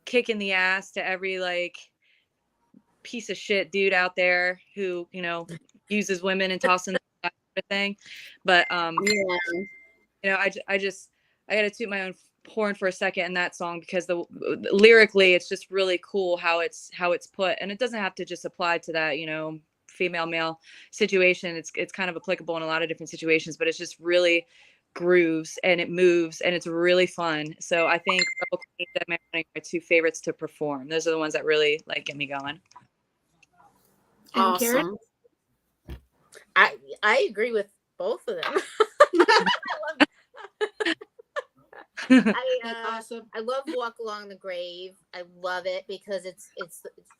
kick in the ass to every like piece of shit dude out there who, uses women and tosses them thing. But I gotta toot my own horn for a second in that song because lyrically it's just really cool how it's put, and it doesn't have to just apply to that female male situation. It's kind of applicable in a lot of different situations, but it's just really grooves and it moves and it's really fun. So I think Rebel Queen and Dead Man Running are my 2 favorites to perform. Those are the ones that really like get me going. And Karen? I agree with both of them. Awesome. I love Walk Along the Grave. I love it because it's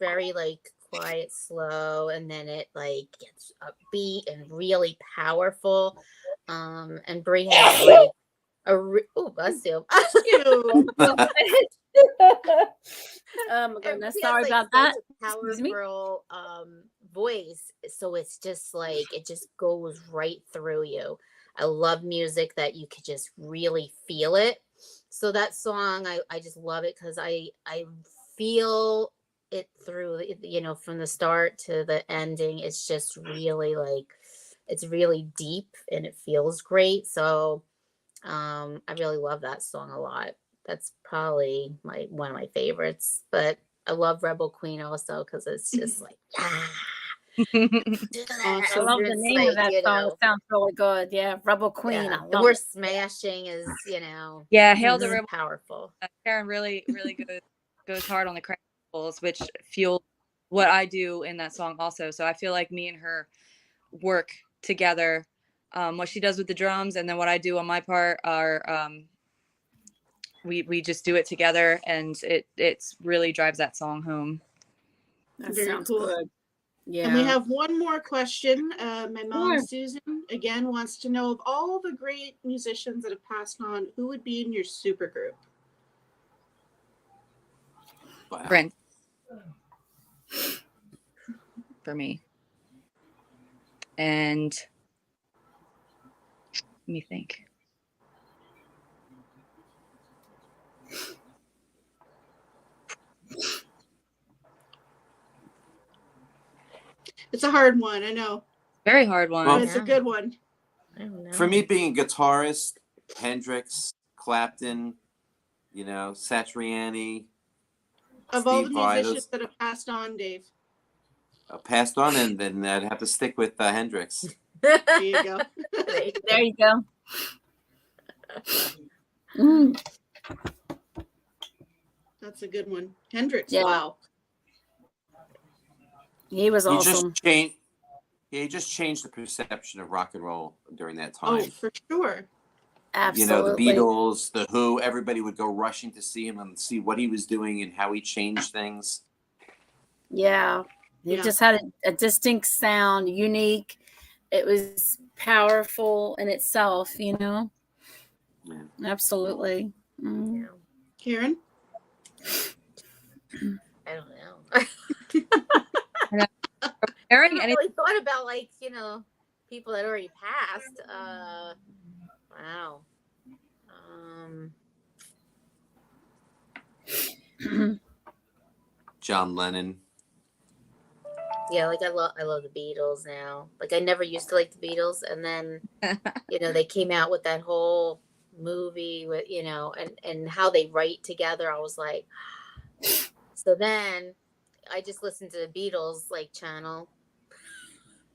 very like quiet, slow, and then it like gets upbeat and really powerful. And Brie has like bless you. Oh my goodness, sorry has, about that. Powerful voice, so it's just like it just goes right through you. I love music that you could just really feel it. So that song, I just love it because I feel it through, from the start to the ending. It's just really like, it's really deep and it feels great. So I really love that song a lot. That's probably one of my favorites. But I love Rebel Queen also because it's just like, I love the name of that song. It sounds really good. Yeah, Rebel Queen. Yeah. I love the word it. smashing is, Hail the Rebel. Powerful. Karen really goes hard on the crackles, which fuel what I do in that song also. So I feel like me and her work together. What she does with the drums and then what I do on my part are we just do it together, and it's really drives that song home. That Very sounds cool. good. Yeah. And we have one more question. My mom, Sure. Susan, again wants to know, of all the great musicians that have passed on, who would be in your super group? Wow. Prince. For me. And let me think. It's a hard one, I know, Very hard one. but it's a good one. I don't know. For me, being a guitarist, Hendrix, Clapton, Satriani, Of all the Steve Vai, musicians that have passed on, Dave. passed on, and then I'd have to stick with Hendrix. There you go. There you go. Mm. That's a good one. Hendrix, Yeah. wow. He was He awesome. just changed the perception of rock and roll during that Oh, time. for sure. Absolutely. The Beatles, the Who, everybody would go rushing to see him and see what he was doing and how he changed things. Yeah. He Yeah. just had a distinct sound, unique. It was powerful in itself, Yeah. Absolutely. Mm. Yeah. Karen? I don't know. Airing I any really thought about people that already passed. Wow. John Lennon. Yeah, I love the Beatles now. I never used to like the Beatles, and then they came out with that whole movie with and how they write together. I was like, so then I just listened to the Beatles channel,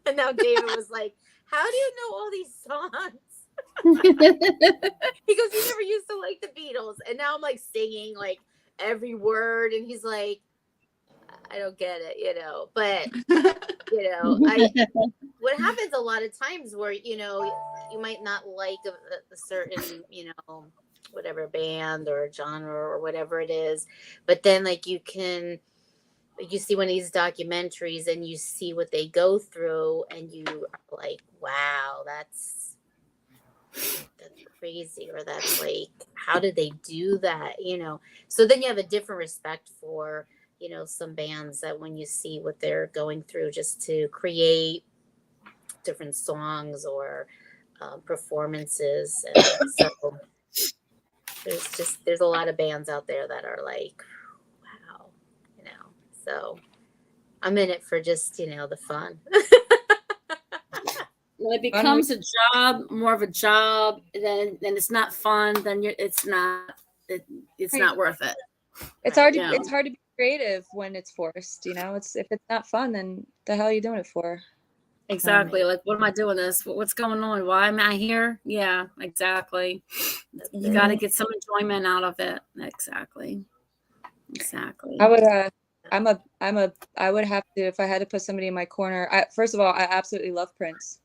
and now David was like, "How do you know all these songs?" He goes, "You never used to like the Beatles," and now I'm singing every word, and he's like, "I don't get it," but what happens a lot of times where you might not like a certain whatever band or genre or whatever it is, but then you see one of these documentaries and you see what they go through and you are like, wow, that's crazy, or that's how did they do that, so then you have a different respect for some bands that when you see what they're going through just to create different songs or performances. And so there's a lot of bands out there that are wow, so I'm in it for just the fun. When it becomes a job, more of a job, then it's not fun. Then it's not worth it. it's hard to Yeah. it's hard to be creative when it's forced, it's if it's not fun, then the hell are you doing it for? Exactly. What am I doing this? What's going on? Why am I here? Yeah, exactly. You got to get some enjoyment out of it. Exactly. I would I would have to, if I had to put somebody in my corner, first of all, I absolutely love Prince.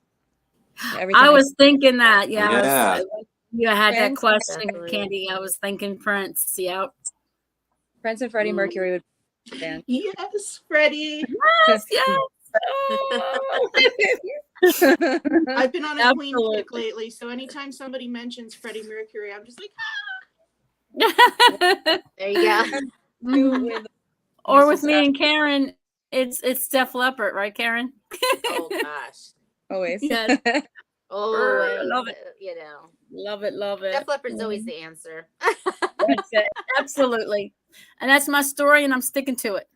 I was thinking that. Yeah. You had that Prince, question, definitely. Kandi. I was thinking Prince. Yep. Prince and Freddie Mercury would be a band. Yes, Freddie. Yes. Oh. I've been on a Queen Absolutely. kick lately, so anytime somebody mentions Freddie Mercury, I'm just like, There you go. Mhm. Or with me and Karen, it's Def Leppard, right, Karen? Oh gosh. Always. Yes. Oh, love it. Love it. Def Leppard's always the answer. That's it. Absolutely. And that's my story, and I'm sticking to it.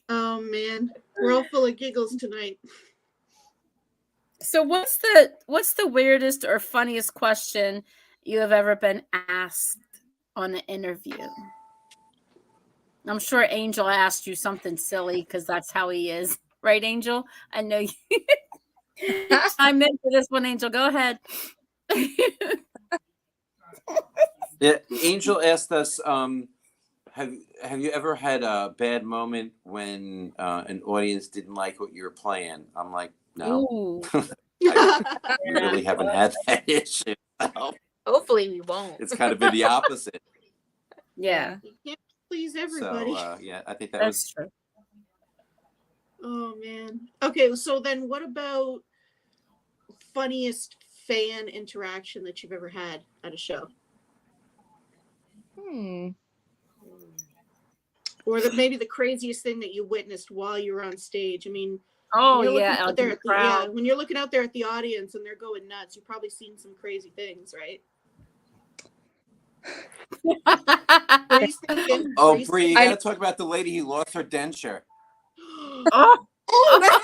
oh man, we're all full of giggles tonight. So what's the weirdest or funniest question you have ever been asked on an interview? I'm sure Angel asked you something silly because that's how he is. Right, Angel? I know you. I'm in for this one, Angel. Go ahead. Yeah, Angel asked us, have you ever had a bad moment when an audience didn't like what you were playing? I'm like, no. Ooh. I We really haven't had that issue. So Hopefully we won't. it's kind of been the opposite. Yeah, You can't please everybody. So yeah, I think that that's was true. Oh man. Okay, so then what about funniest fan interaction that you've ever had at a show? Or maybe the craziest thing that you witnessed while you were on stage. I mean, Oh when you're looking yeah, out out there in the at the, yeah, crowd. when you're looking out there at the audience and they're going nuts, you've probably seen some crazy things, right? Bree's thinking, Oh, Bree's Bree, you thinking. got to talk about the lady who lost her denture. Oh, Oh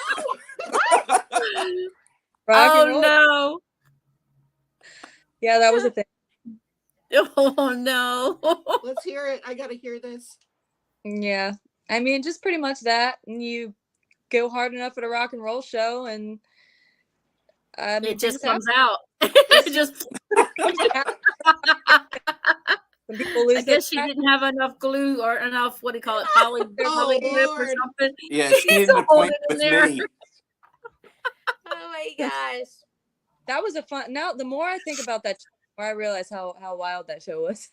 Rock and oh roll. no. Yeah, that was a thing. Oh no. no! Let's hear it. I gotta hear this. Yeah. I mean, just pretty much that. And you go hard enough at a rock and roll show and It just things comes out. It just happen. Some people I lose their guess she didn't have enough glue or enough, what do you call it, poly Oh, glue or Lord. something. Yeah, she needed So an hold appointment it in with there. me. Oh my gosh. That was a fun. Now, the more I think about that, the more I realize how wild that show was.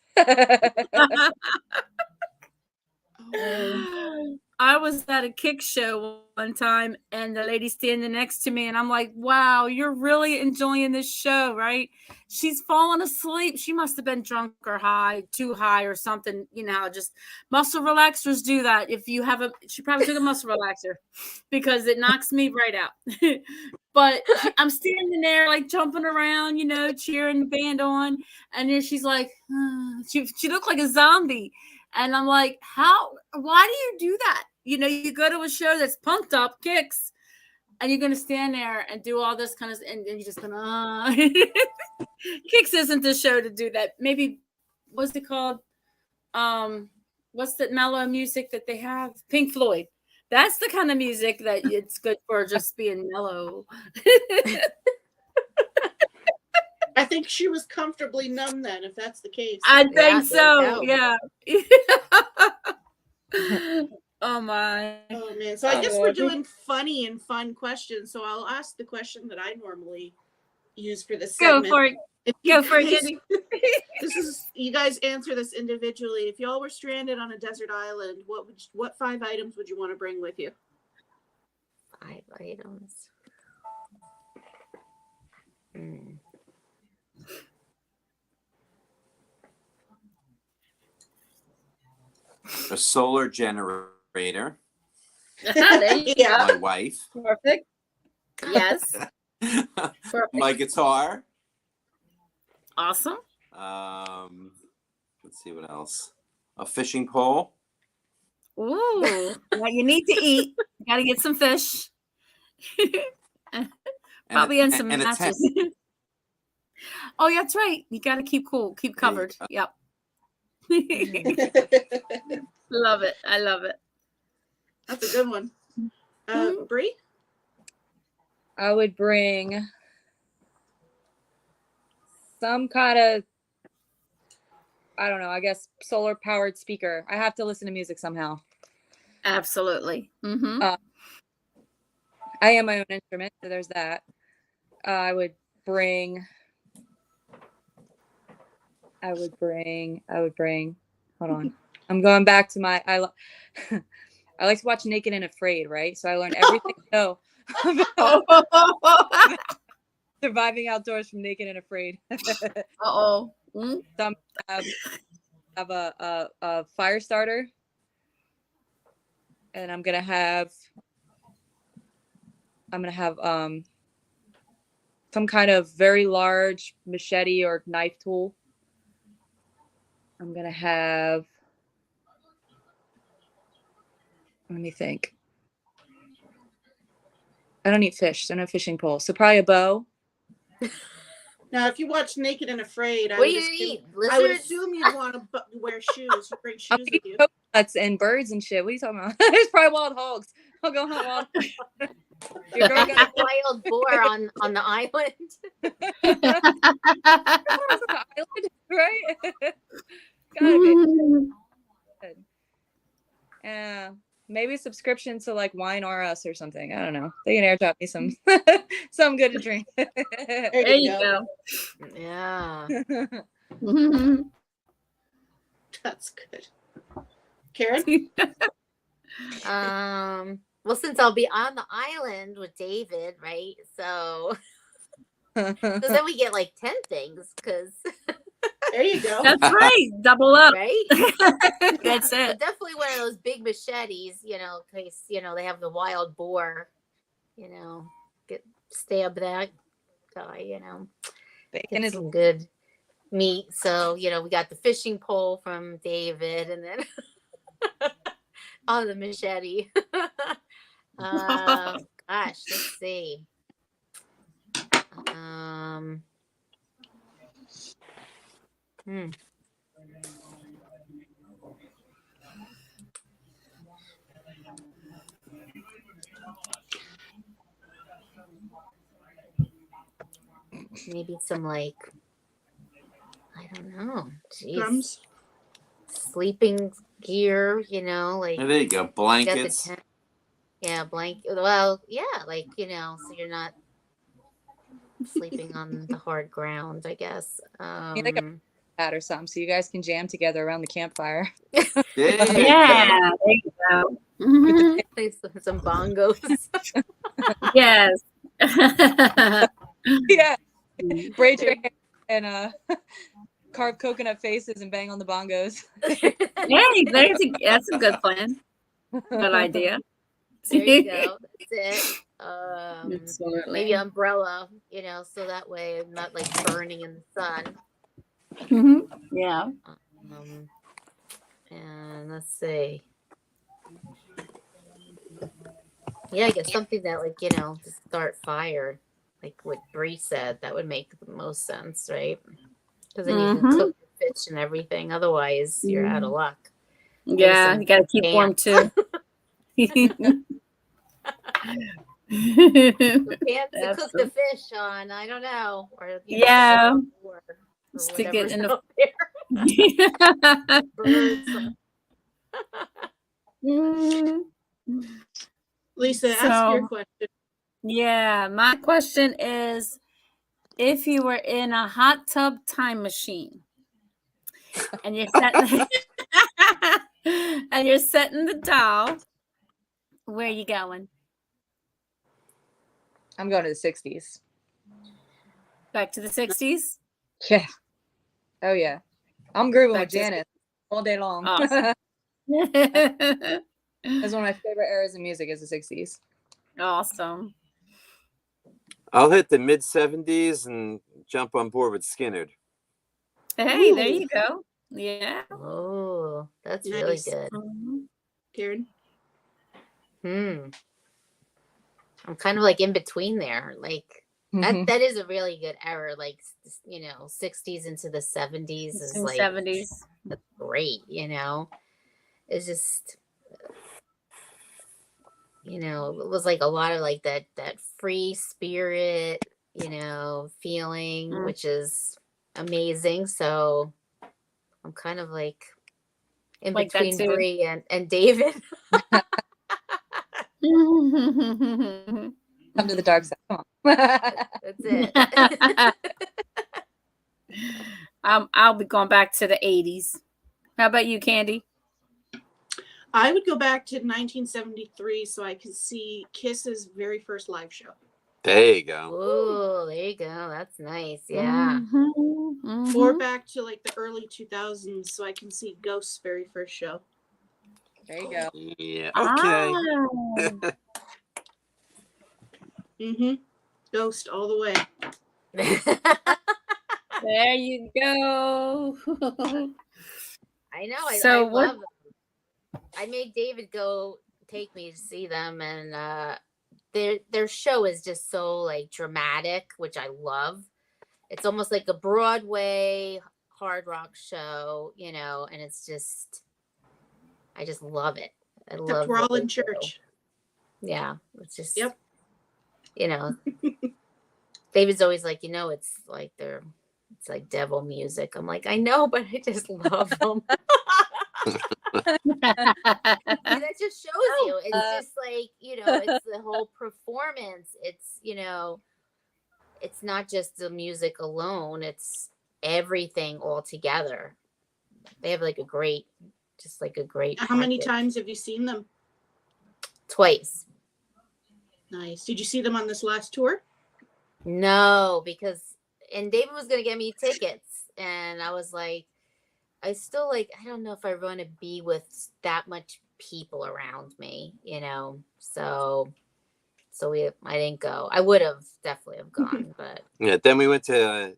I was at a kick show one time and the lady standing next to me and I'm like, wow, you're really enjoying this show, right? She's falling asleep. She must have been drunk or high, too high or something. You know, just muscle relaxers do that. If you have she probably took a muscle relaxer because it knocks me right out. But I'm standing there like jumping around, you know, cheering the band on. And then she's like, she looked like a zombie. And I'm like, why do you do that? You know, you go to a show that's pumped up, kicks, and you're going to stand there and do all this kind of, and you're just going to, Kicks isn't the show to do that. Maybe, what's it called? What's that mellow music that they have? Pink Floyd. That's the kind of music that it's good for just being mellow. I think she was comfortably numb then, if that's the case. I think there so. you go. Yeah. Oh my. Oh man. So I guess we're doing funny and fun questions. So I'll ask the question that I normally use for this Go segment. for it. If you Go for it, guys- Kandi. This is, you guys answer this individually. If y'all were stranded on a desert island, what 5 items would you want to bring with you? 5 items. A solar generator. There you Yeah. My wife. go. Perfect. Yes. Perfect. My guitar. Awesome. Let's see what else. A fishing pole. Ooh. Now you need to eat. You got to get some fish. Probably in some and a tent. matches. Oh, yeah, that's right. You got to keep cool, keep covered. Yep. Love it. I love it. That's a good one. Bree? I would bring some kind of, I don't know, I guess solar powered speaker. I have to listen to music somehow. Absolutely. Mm-hmm. I am my own instrument, so there's that. I would bring, hold on. I'm going back to my, I like to watch Naked and Afraid, right? So I learned everything I know about surviving outdoors from Naked and Afraid. Uh-oh. So I'm gonna have a fire starter, and I'm gonna have some kind of very large machete or knife tool. I'm gonna have, let me think. I don't eat fish, so no fishing pole. So probably a bow. Now, if you watch Naked and Afraid, What do you eat? I would Lizards? assume you'd want to wear shoes. You bring I'll shoes eat with you. coconuts and birds and shit. What are you talking about? There's probably wild hogs. I'll go hunt wild hogs. Your girl got a Wild boar on the island. island, right? Gotta be. maybe a subscription to like Wine R Us or something. I don't know. They can airdrop me some some good to drink. There you go. Yeah. That's good. Karen? Well, since I'll be on the island with David, right? So then we get like 10 things because There you go. That's right. Double up. right? That's So it. definitely one of those big machetes, in case, they have the wild boar, stab that guy, Bacon get is some good meat. So, we got the fishing pole from David and then the machete. Gosh, let's see. Maybe some I don't know. Jeez. Drums. Sleeping gear, There you go. Blankets. Yeah, blanket. Well, yeah, so you're not sleeping on the hard ground, I guess. need like a pad or something so you guys can jam together around the campfire. Yeah, there you go. Some bongos. Yes. Yeah. Braid your hair and carve coconut faces and bang on the bongos. Hey, that's a good plan. Good idea. There you go. That's it. Absolutely. Maybe umbrella, so that way I'm not burning in the sun. Yeah. And let's see. Yeah, I guess something that to start fire, like what Bree said, that would make the most sense, right? Because then you can cook the fish and everything. Otherwise, you're out of luck. Yeah, you gotta keep warm too. Pants to cook the fish on. I don't know. Or yeah. Or Stick it in the birds. Lisa, ask your question. Yeah, my question is, if you were in a hot tub time machine and you're setting the dial, where are you going? I'm going to the 60s. Back to the 60s? Yeah. Oh yeah. I'm grooving Back with to Janet all day long. Awesome. That's one of my favorite eras of music is the 60s. Awesome. I'll hit the mid 70s and jump on board with Skinner. Hey, there you go. Yeah. Oh, that's Nice. really good. Karen? I'm kind of in between there. That is a really good era. 60s into the 70s is 70s. That's great. It's just, it was a lot of that free spirit, feeling, which is amazing. So I'm kind of in between Bree and David. Come to the dark side. Come on. That's it. I'll be going back to the 80s. How about you, Kandi? I would go back to 1973 so I could see Kiss's very first live show. There you go. Oh, there you go. That's nice. Yeah. Or back to the early 2000s so I can see Ghost's very first show. There you go. Yeah. Okay. Ghost all the way. There you go. I know. So I love them. I made David take me to see them, and their show is just so dramatic, which I love. It's almost like a Broadway hard rock show, and it's just, I just love it. I love. We're all in church. Yeah, it's just. Yep. David's always it's it's devil music. I'm I know, but I just love them. That just shows you it's just like, it's the whole performance. It's, it's not just the music alone. It's everything all together. They have like a great How many package. times have you seen them? Twice. Nice. Did you see them on this last tour? No, and David was going to get me tickets. And I was like, I don't know if I want to be with that much people around me, so I didn't go. I would have definitely have gone, but Yeah, then we went to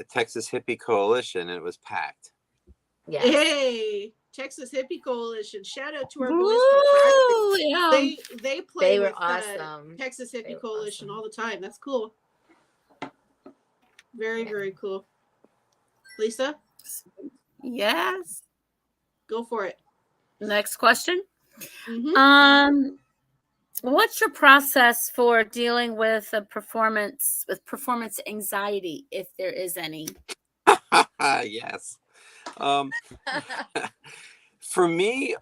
Texas Hippie Coalition and it was packed. yeah. Hey, Texas Hippie Coalition. Shout out to our boys Woo, from yeah. Practice. They play They were with awesome. Texas They Hippie were Coalition awesome. all the time. That's cool. Very, very cool. Lisa, Yes. go for it. Next question. Mhm. What's your process for dealing with performance anxiety, if there is any? Yes. For me,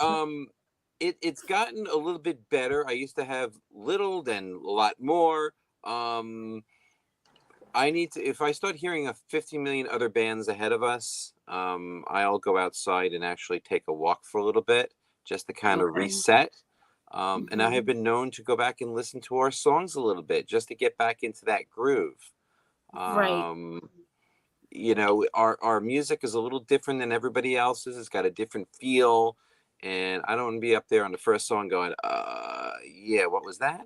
it's gotten a little bit better. I used to have little, then a lot more. I need to, if I start hearing of 50 million other bands ahead of us, I'll go outside and actually take a walk for a little bit just to kind of reset. And I have been known to go back and listen to our songs a little bit just to get back into that groove. Right. Our music is a little different than everybody else's. It's got a different feel. And I don't want to be up there on the first song going, yeah, what was that?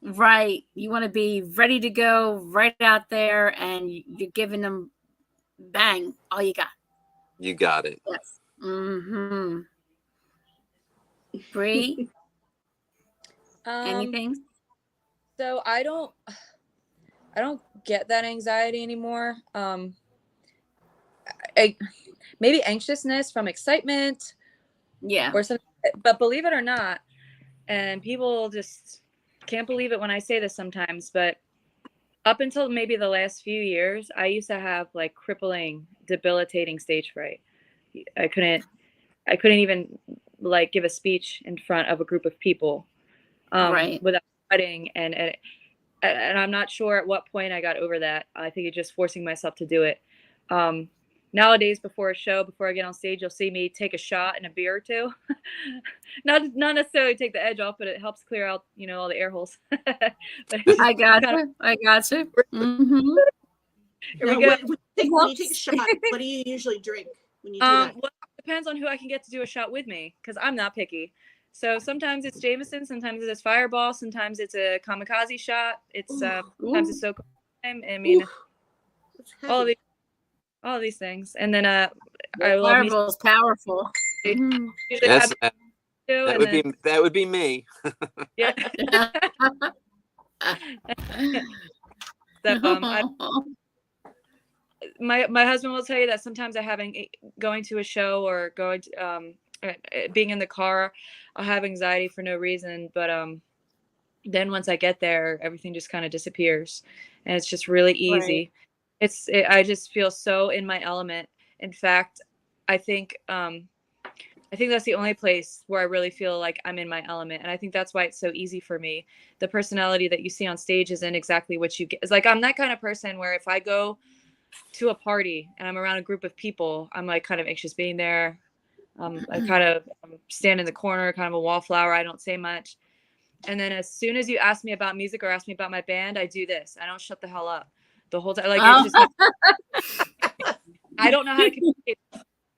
Right. You want to be ready to go right out there, and you're giving them bang, all you got. You got it. Yes. Mm-hmm. Bree, anything? So I don't get that anxiety anymore. Maybe anxiousness from excitement. Yeah. Or something, but believe it or not, and people just can't believe it when I say this sometimes, but up until maybe the last few years, I used to have like crippling, debilitating stage fright. I couldn't even like give a speech in front of a group of people without sweating, and I'm not sure at what point I got over that. I think it's just forcing myself to do it. Nowadays, before a show, before I get on stage, you'll see me take a shot and a beer or two. not necessarily take the edge off, but it helps clear out, all the air holes. I got you. Mm-hmm. Here we go. When you take a shot, what do you usually drink when you do that? Well, it depends on who I can get to do a shot with me, because I'm not picky. So sometimes it's Jameson, sometimes it's Fireball, sometimes it's a kamikaze shot. It's sometimes it's SoCo time. I mean, all of these things, and then I love Fireball is powerful. Mm-hmm. Yes, that would be me. Yeah. My husband will tell you that sometimes going to a show or going to being in the car, I'll have anxiety for no reason, but then once I get there, everything just kind of disappears, and it's just really easy. Right. I just feel so in my element. In fact, I think that's the only place where I really feel like I'm in my element. And I think that's why it's so easy for me. The personality that you see on stage isn't exactly what you get. It's like, I'm that kind of person where if I go to a party and I'm around a group of people, I'm like kind of anxious being there. I kind of stand in the corner, kind of a wallflower. I don't say much. And then as soon as you ask me about music or ask me about my band, I do this. I don't shut the hell up the whole time. Like, it's just, I don't know how to communicate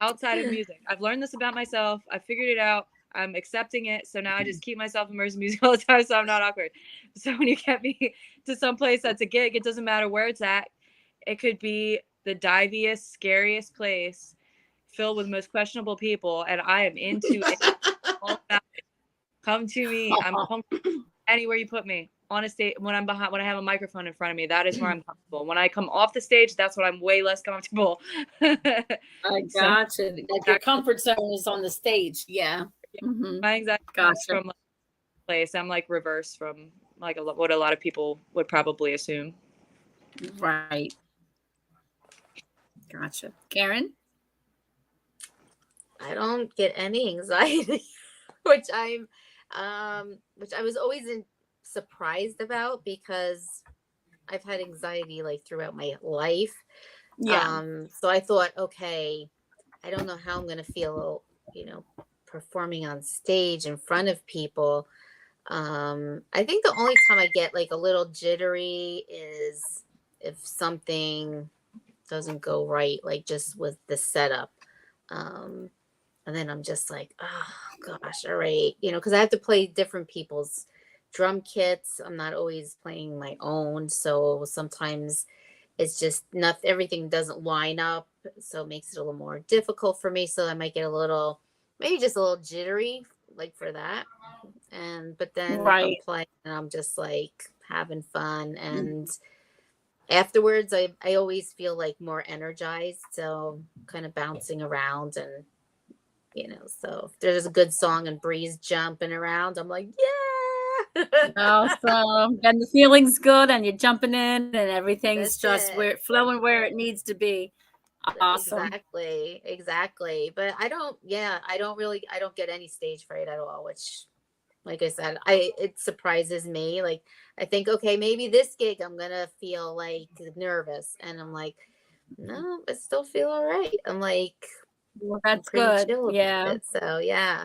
outside of music. I've learned this about myself. I figured it out. I'm accepting it. So now I just keep myself immersed in music all the time, so I'm not awkward. So when you get me to some place that's a gig, it doesn't matter where it's at. It could be the diviest, scariest place filled with most questionable people, and I am into it. All about it. Come to me. I'm comfortable anywhere you put me. On a stage, when I have a microphone in front of me, that is where I'm comfortable. When I come off the stage, that's when I'm way less comfortable. I gotcha. Like your comfort zone is on the stage. Yeah. Mm-hmm. My anxiety comes from like place. I'm like reverse from like what a lot of people would probably assume. Right. Gotcha. Karen? I don't get any anxiety, which I'm which I was always surprised about because I've had anxiety like throughout my life. Yeah. So I thought, okay, I don't know how I'm going to feel, performing on stage in front of people. I think the only time I get like a little jittery is if something doesn't go right, like just with the setup. And then I'm just like, oh gosh, all right, because I have to play different people's drum kits. I'm not always playing my own, so sometimes it's just not everything doesn't line up, so it makes it a little more difficult for me. So I might get maybe just a little jittery, like for that. But then I'm Right. playing and I'm just like having fun, and afterwards I always feel like more energized, so kind of bouncing around, and so if there's a good song and Bree's jumping around, I'm like, yeah. Awesome. And the feeling's good and you're jumping in and everything's That's just it. flowing where it needs to be. Awesome. Exactly. But I don't get any stage fright at all, which, like I said, it surprises me. Like I think, okay, maybe this gig I'm gonna feel like nervous, and I'm like, no, I still feel all right. I'm like, Well, I'm that's pretty good. chill Yeah. about it. So yeah.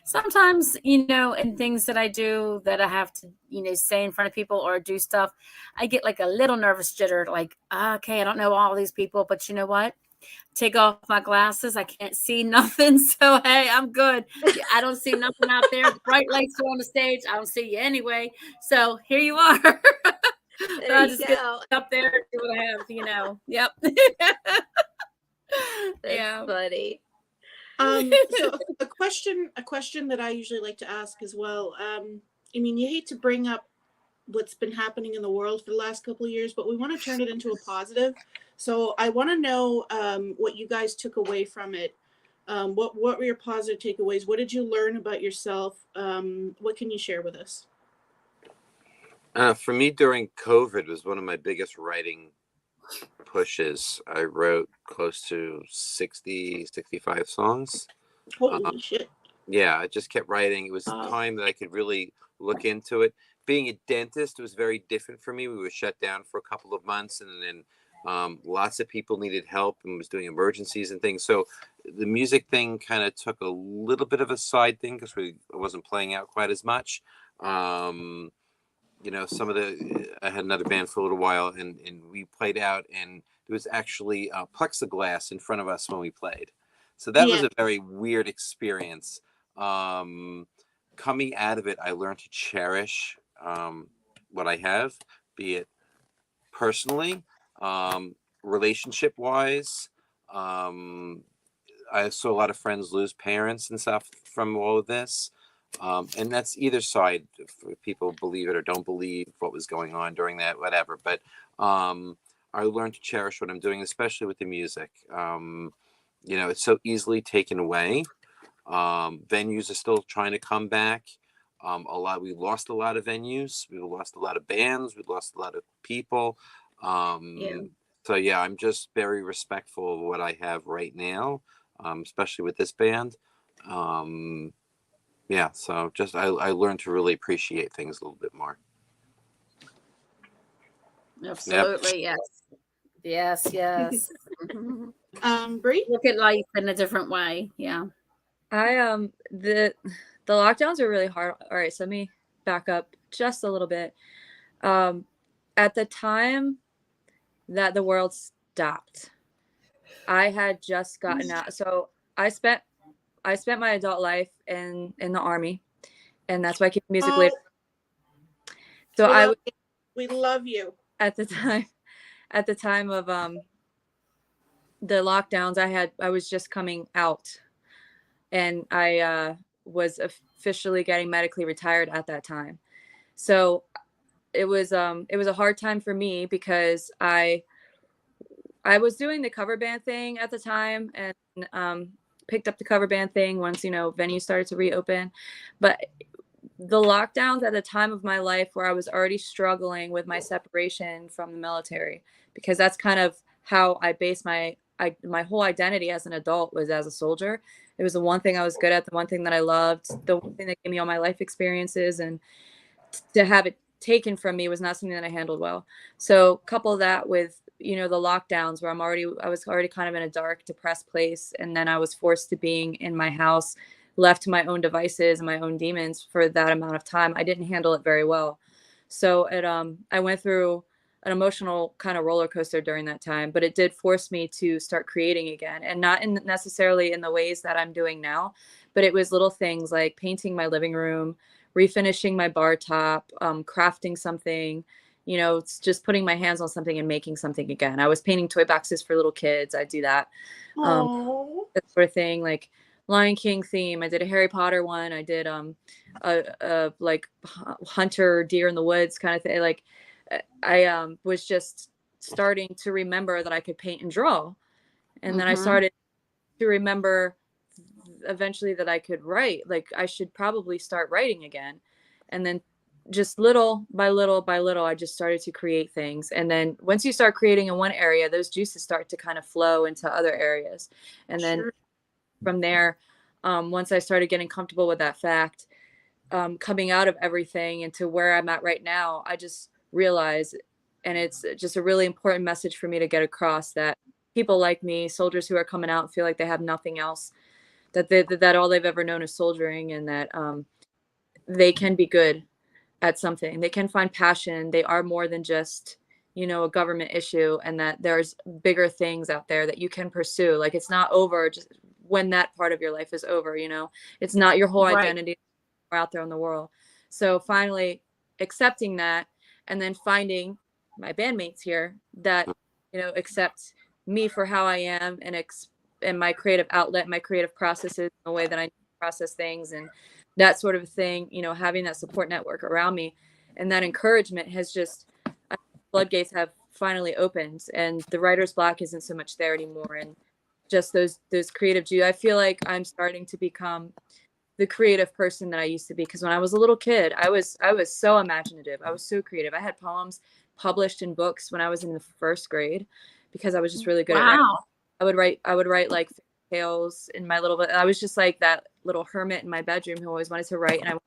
Sometimes, in things that I do that I have to, say in front of people or do stuff, I get like a little nervous jitter, like, okay, I don't know all these people, but you know what? Take off my glasses. I can't see nothing. So, hey, I'm good. I don't see nothing out there. Bright lights are on the stage. I don't see you anyway. So here you are. There I'll you just get go. up there and do what I have, Yep. That's funny. So a question that I usually like to ask as well. You hate to bring up what's been happening in the world for the last couple of years, but we want to turn it into a positive. So I want to know what you guys took away from it. What were your positive takeaways? What did you learn about yourself? What can you share with us? For me, during COVID was one of my biggest writing pushes. I wrote close to 60, 65 songs. Holy shit. Yeah, I just kept writing. It was Wow. time that I could really look into it. Being a dentist was very different for me. We were shut down for a couple of months, and then lots of people needed help and was doing emergencies and things. So the music thing kind of took a little bit of a side thing because I wasn't playing out quite as much. I had another band for a little while, and we played out, and there was actually plexiglass in front of us when we played. So that was a very weird experience. Coming out of it, I learned to cherish what I have, be it personally, relationship wise. I saw a lot of friends lose parents and stuff from all of this. And that's either side. If people believe it or don't believe what was going on during that, whatever. But I learned to cherish what I'm doing, especially with the music. It's so easily taken away. Venues are still trying to come back. We lost a lot of venues. We lost a lot of bands. We lost a lot of people. So yeah, I'm just very respectful of what I have right now, especially with this band. So just I learned to really appreciate things a little bit more. Absolutely. Yep. Yes. Bree? Look at life in a different way. Yeah. The lockdowns are really hard. All right, so let me back up just a little bit. At the time that the world stopped, I had just gotten out. So I spent my adult life in the Army, and that's why I keep music later. So we love you. At the time of the lockdowns, I was just coming out, and I was officially getting medically retired at that time. So it was a hard time for me because I was doing the cover band thing at the time, and picked up the cover band thing once venues started to reopen. But the lockdowns at the time of my life where I was already struggling with my separation from the military, because that's kind of how I based my whole identity as an adult was as a soldier. It was the one thing I was good at, the one thing that I loved, the one thing that gave me all my life experiences, and to have it taken from me was not something that I handled well. So couple that with, you know, the lockdowns where I was already kind of in a dark, depressed place. And then I was forced to being in my house, left to my own devices and my own demons for that amount of time. I didn't handle it very well. So I went through an emotional kind of roller coaster during that time, but it did force me to start creating again, and not necessarily in the ways that I'm doing now, but it was little things like painting my living room, refinishing my bar top, crafting something, you know, it's just putting my hands on something and making something again. I was painting toy boxes for little kids. I do that. That sort of thing, like Lion King theme. I did a Harry Potter one. I did a like hunter deer in the woods kind of thing. Like I was just starting to remember that I could paint and draw. And then I started to remember eventually that I could write. Like I should probably start writing again. And then just little by little by little, I just started to create things. And then once you start creating in one area, those juices start to kind of flow into other areas. And then from there, once I started getting comfortable with that fact, coming out of everything into where I'm at right now, I just realized, and it's just a really important message for me to get across, that people like me, soldiers who are coming out and feel like they have nothing else, that all they've ever known is soldiering, and that they can be good at something. They can find passion. They are more than just, you know, a government issue, and that there's bigger things out there that you can pursue. Like it's not over just when that part of your life is over, you know, it's not your whole identity out there in the world. So finally accepting that, and then finding my bandmates here that, you know, accept me for how I am, and my creative outlet, my creative processes, the way that I process things and that sort of thing, you know, having that support network around me and that encouragement has just, floodgates have finally opened, and the writer's block isn't so much there anymore. And just those creative juice, I feel like I'm starting to become the creative person that I used to be. Because when I was a little kid, I was so imaginative. I was so creative. I had poems published in books when I was in the first grade because I was just really good at writing. I would write like tales in my little bit. I was just like that little hermit in my bedroom who always wanted to write, and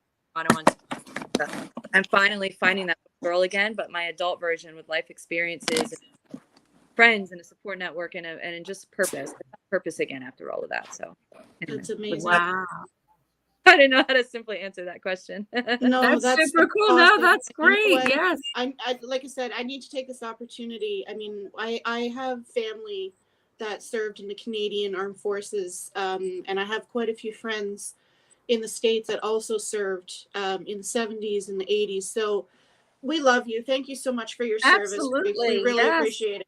I'm finally finding that girl again, but my adult version with life experiences, and friends, and a support network, and just purpose again after all of that. So that's amazing. Wow. I didn't know how to simply answer that question. No, that's super cool. Awesome. No, that's great. You know, yes. I like I said, I need to take this opportunity. I mean, I have family that served in the Canadian Armed Forces, and I have quite a few friends in the States that also served in the 70s and the 80s. So we love you. Thank you so much for your service. Absolutely. We really appreciate it.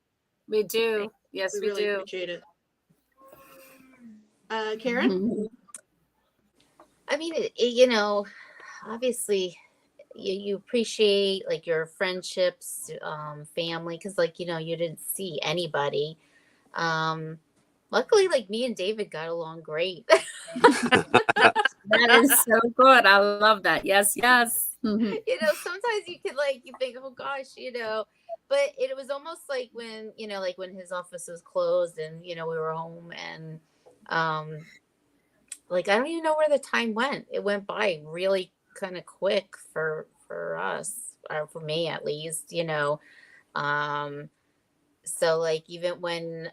We do. Yes, we really do. appreciate it. Karen? I mean, you know, obviously you appreciate like your friendships, family, because like, you know, you didn't see anybody. Luckily, like me and David got along great. That is so good. I love that. Yes, yes. You know, sometimes you could like, you think, oh gosh, you know, but it was almost like when, you know, like when his office was closed and, you know, we were home, and like, I don't even know where the time went. It went by really kind of quick for us, or for me at least, you know. So like even when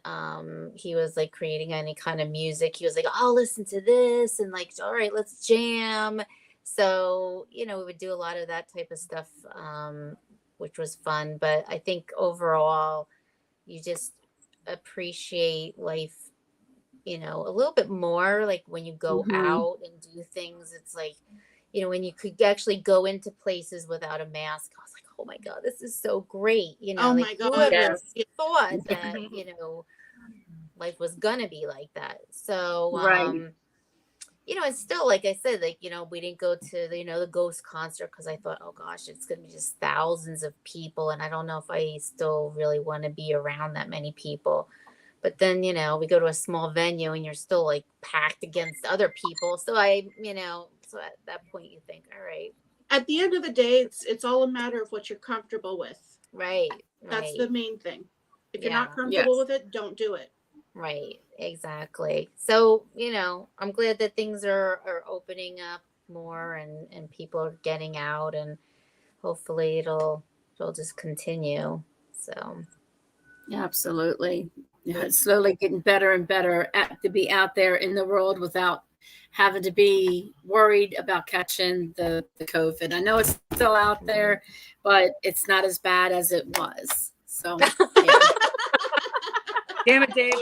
he was like creating any kind of music, he was like, "I'll listen to this," and like, "All right, let's jam." So, you know, we would do a lot of that type of stuff, which was fun. But I think overall, you just appreciate life, you know, a little bit more. Like when you go out and do things, it's like, you know, when you could actually go into places without a mask, I was like, oh my God, this is so great. You know, Oh like my God, whoever thought that, you know, life was gonna be like that. So, you know, it's still, like I said, like, you know, we didn't go to the, you know, the Ghost concert because I thought, oh gosh, it's gonna be just thousands of people, and I don't know if I still really want to be around that many people. But then, you know, we go to a small venue and you're still like packed against other people. So you know, so at that point you think, all right. At the end of the day, it's all a matter of what you're comfortable with. Right. That's the main thing. If you're not comfortable with it, don't do it. Right. exactly. So, I'm glad that things are opening up more and people are getting out, and hopefully it'll just continue. So, Absolutely. Yeah, it's slowly getting better and better to be out there in the world without having to be worried about catching the COVID. I know it's still out there, but it's not as bad as it was. So, yeah. Damn it, Dave.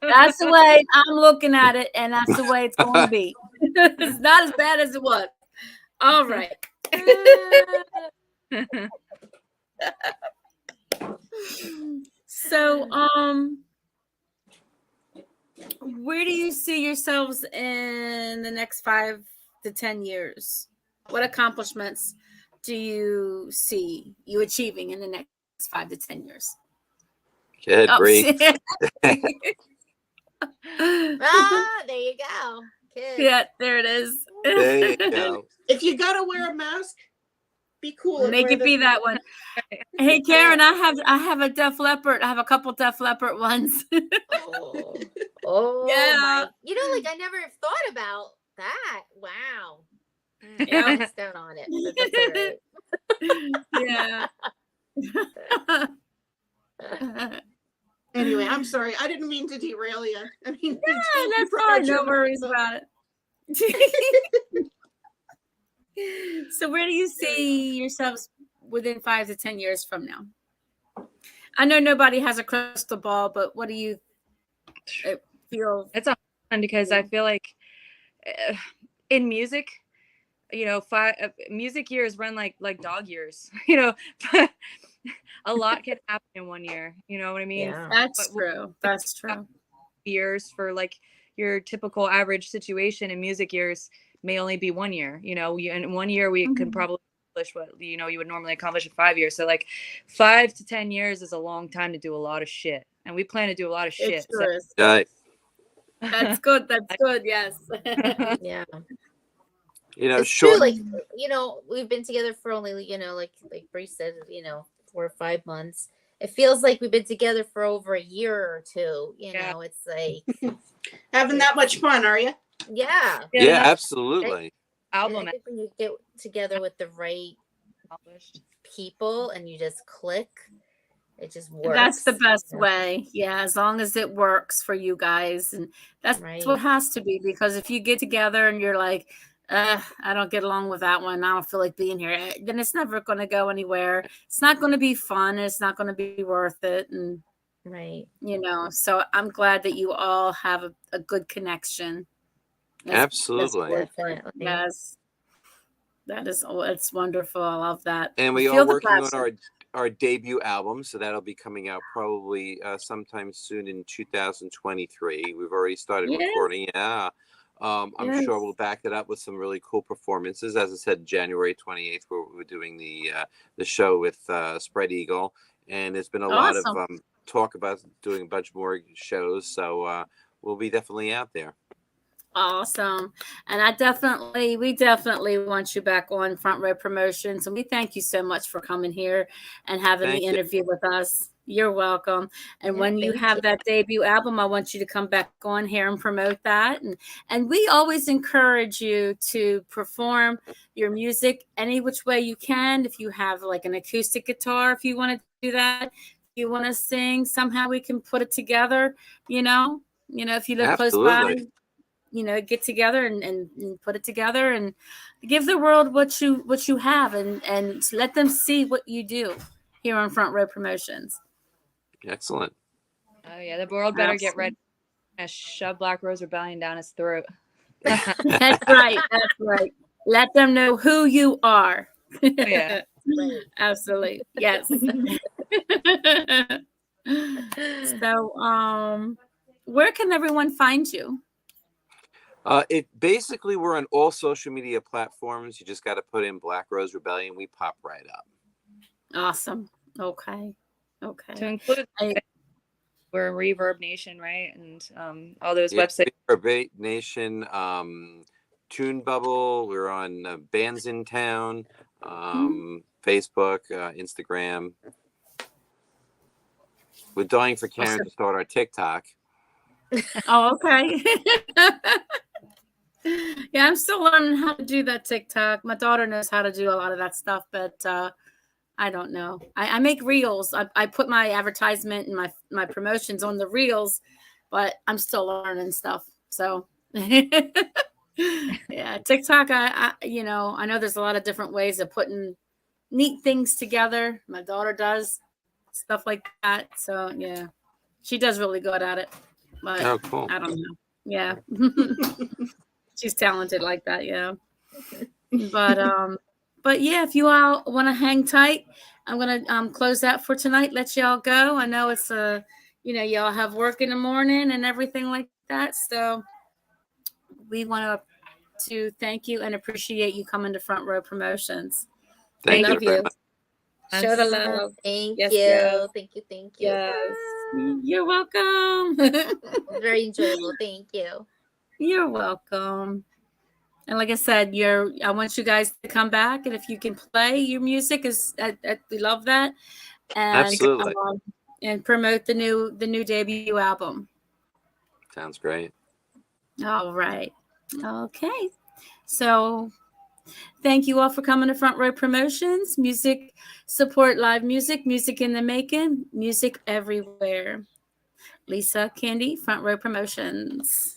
That's the way I'm looking at it, and that's the way it's going to be. It's not as bad as it was. All right. So, where do you see yourselves in the next 5 to 10 years? What accomplishments do you see you achieving in the next 5 to 10 years? Good, Bree. there you go. Kids. Yeah, there it is. There you go. If you gotta wear a mask, be cool. and Make wear it be the- that one. Hey, Karen, I have a Def Leppard. I have a couple Def Leppard ones. Oh Yeah. my! I never thought about that. Wow. Yeah. I missed out on it. But that's all right. Yeah. Anyway, I'm sorry. I didn't mean to derail you. I mean, Yeah, that's fine. No worries about it. So where do you see yourselves within 5 to 10 years from now? I know nobody has a crystal ball, but what do you feel? It's a hard one because I feel like in music, music years run like dog years. A lot can happen in 1 year. You know what I mean? Yeah. That's true. That's true. Years for like your typical average situation in music years may only be 1 year. In 1 year we can probably accomplish what you would normally accomplish in 5 years. So like 5 to 10 years is a long time to do a lot of shit, and we plan to do a lot of shit. It sure is. Right. That's good. That's good. Yes. Yeah. It's true. short. Like, we've been together for only, like Bree said, 4 or 5 months. It feels like we've been together for over a year or two. It's like having that much fun, are you? yeah. Yeah, absolutely. And Album I think when you get together with the right accomplished. people and you just click, it just works. That's the best way. Yeah, as long as it works for you guys. And that's what it has to be, because if you get together and you're like, I don't get along with that one, I don't feel like being here, then it's never going to go anywhere. It's not going to be fun. It's not going to be worth it. And, so I'm glad that you all have a good connection. Absolutely. Yes. It's wonderful. I love that. And we are working on our debut album, so that'll be coming out probably sometime soon in 2023. We've already started recording. Yeah. I'm sure we'll back it up with some really cool performances. As I said, January 28th, we're doing the show with Spread Eagle, and there's been a lot of talk about doing a bunch more shows. So we'll be definitely out there. Awesome. And we definitely want you back on Front Row Promotions. And we thank you so much for coming here and having the interview with us. You're welcome. And when you have that debut album, I want you to come back on here and promote that. And we always encourage you to perform your music any which way you can. If you have like an acoustic guitar, if you want to do that, if you want to sing, somehow we can put it together, if you live close by. Get together and put it together and give the world what you have and let them see what you do here on Front Row Promotions. Excellent. Oh yeah, the world better get ready to shove Black Rose Rebellion down his throat. That's right. That's right. Let them know who you are. Yeah. Absolutely. Yes. So, where can everyone find you? We're on all social media platforms. You just got to put in Black Rose Rebellion. We pop right up. Awesome. Okay. To include, we're Reverb Nation, right? And all those websites. Reverb Nation, Tune Bubble. We're on Bands in Town, Facebook, Instagram. We're dying for Karen to start our TikTok. Oh, okay. Yeah, I'm still learning how to do that TikTok. My daughter knows how to do a lot of that stuff, but I don't know. I make reels. I put my advertisement and my promotions on the reels, but I'm still learning stuff. So yeah, TikTok. I know there's a lot of different ways of putting neat things together. My daughter does stuff like that. So yeah, she does really good at it. But Oh, cool. I don't know. Yeah. She's talented like that, yeah. But yeah, if you all want to hang tight, I'm gonna close that for tonight. Let y'all go. I know it's y'all have work in the morning and everything like that. So we want to thank you and appreciate you coming to Front Row Promotions. Thank Love you very you. much. Show the love. Thank Yes, you. yes. Thank you. Thank you. Yes. You're welcome. Very enjoyable. Thank you. You're welcome. And like I said, I want you guys to come back, and if you can play your music, we love that, and Absolutely. And promote the new debut album. Sounds great. All right, okay. So, thank you all for coming to Front Row Promotions. Music support live music in the making, music everywhere. Lisa, Kandi, Front Row Promotions.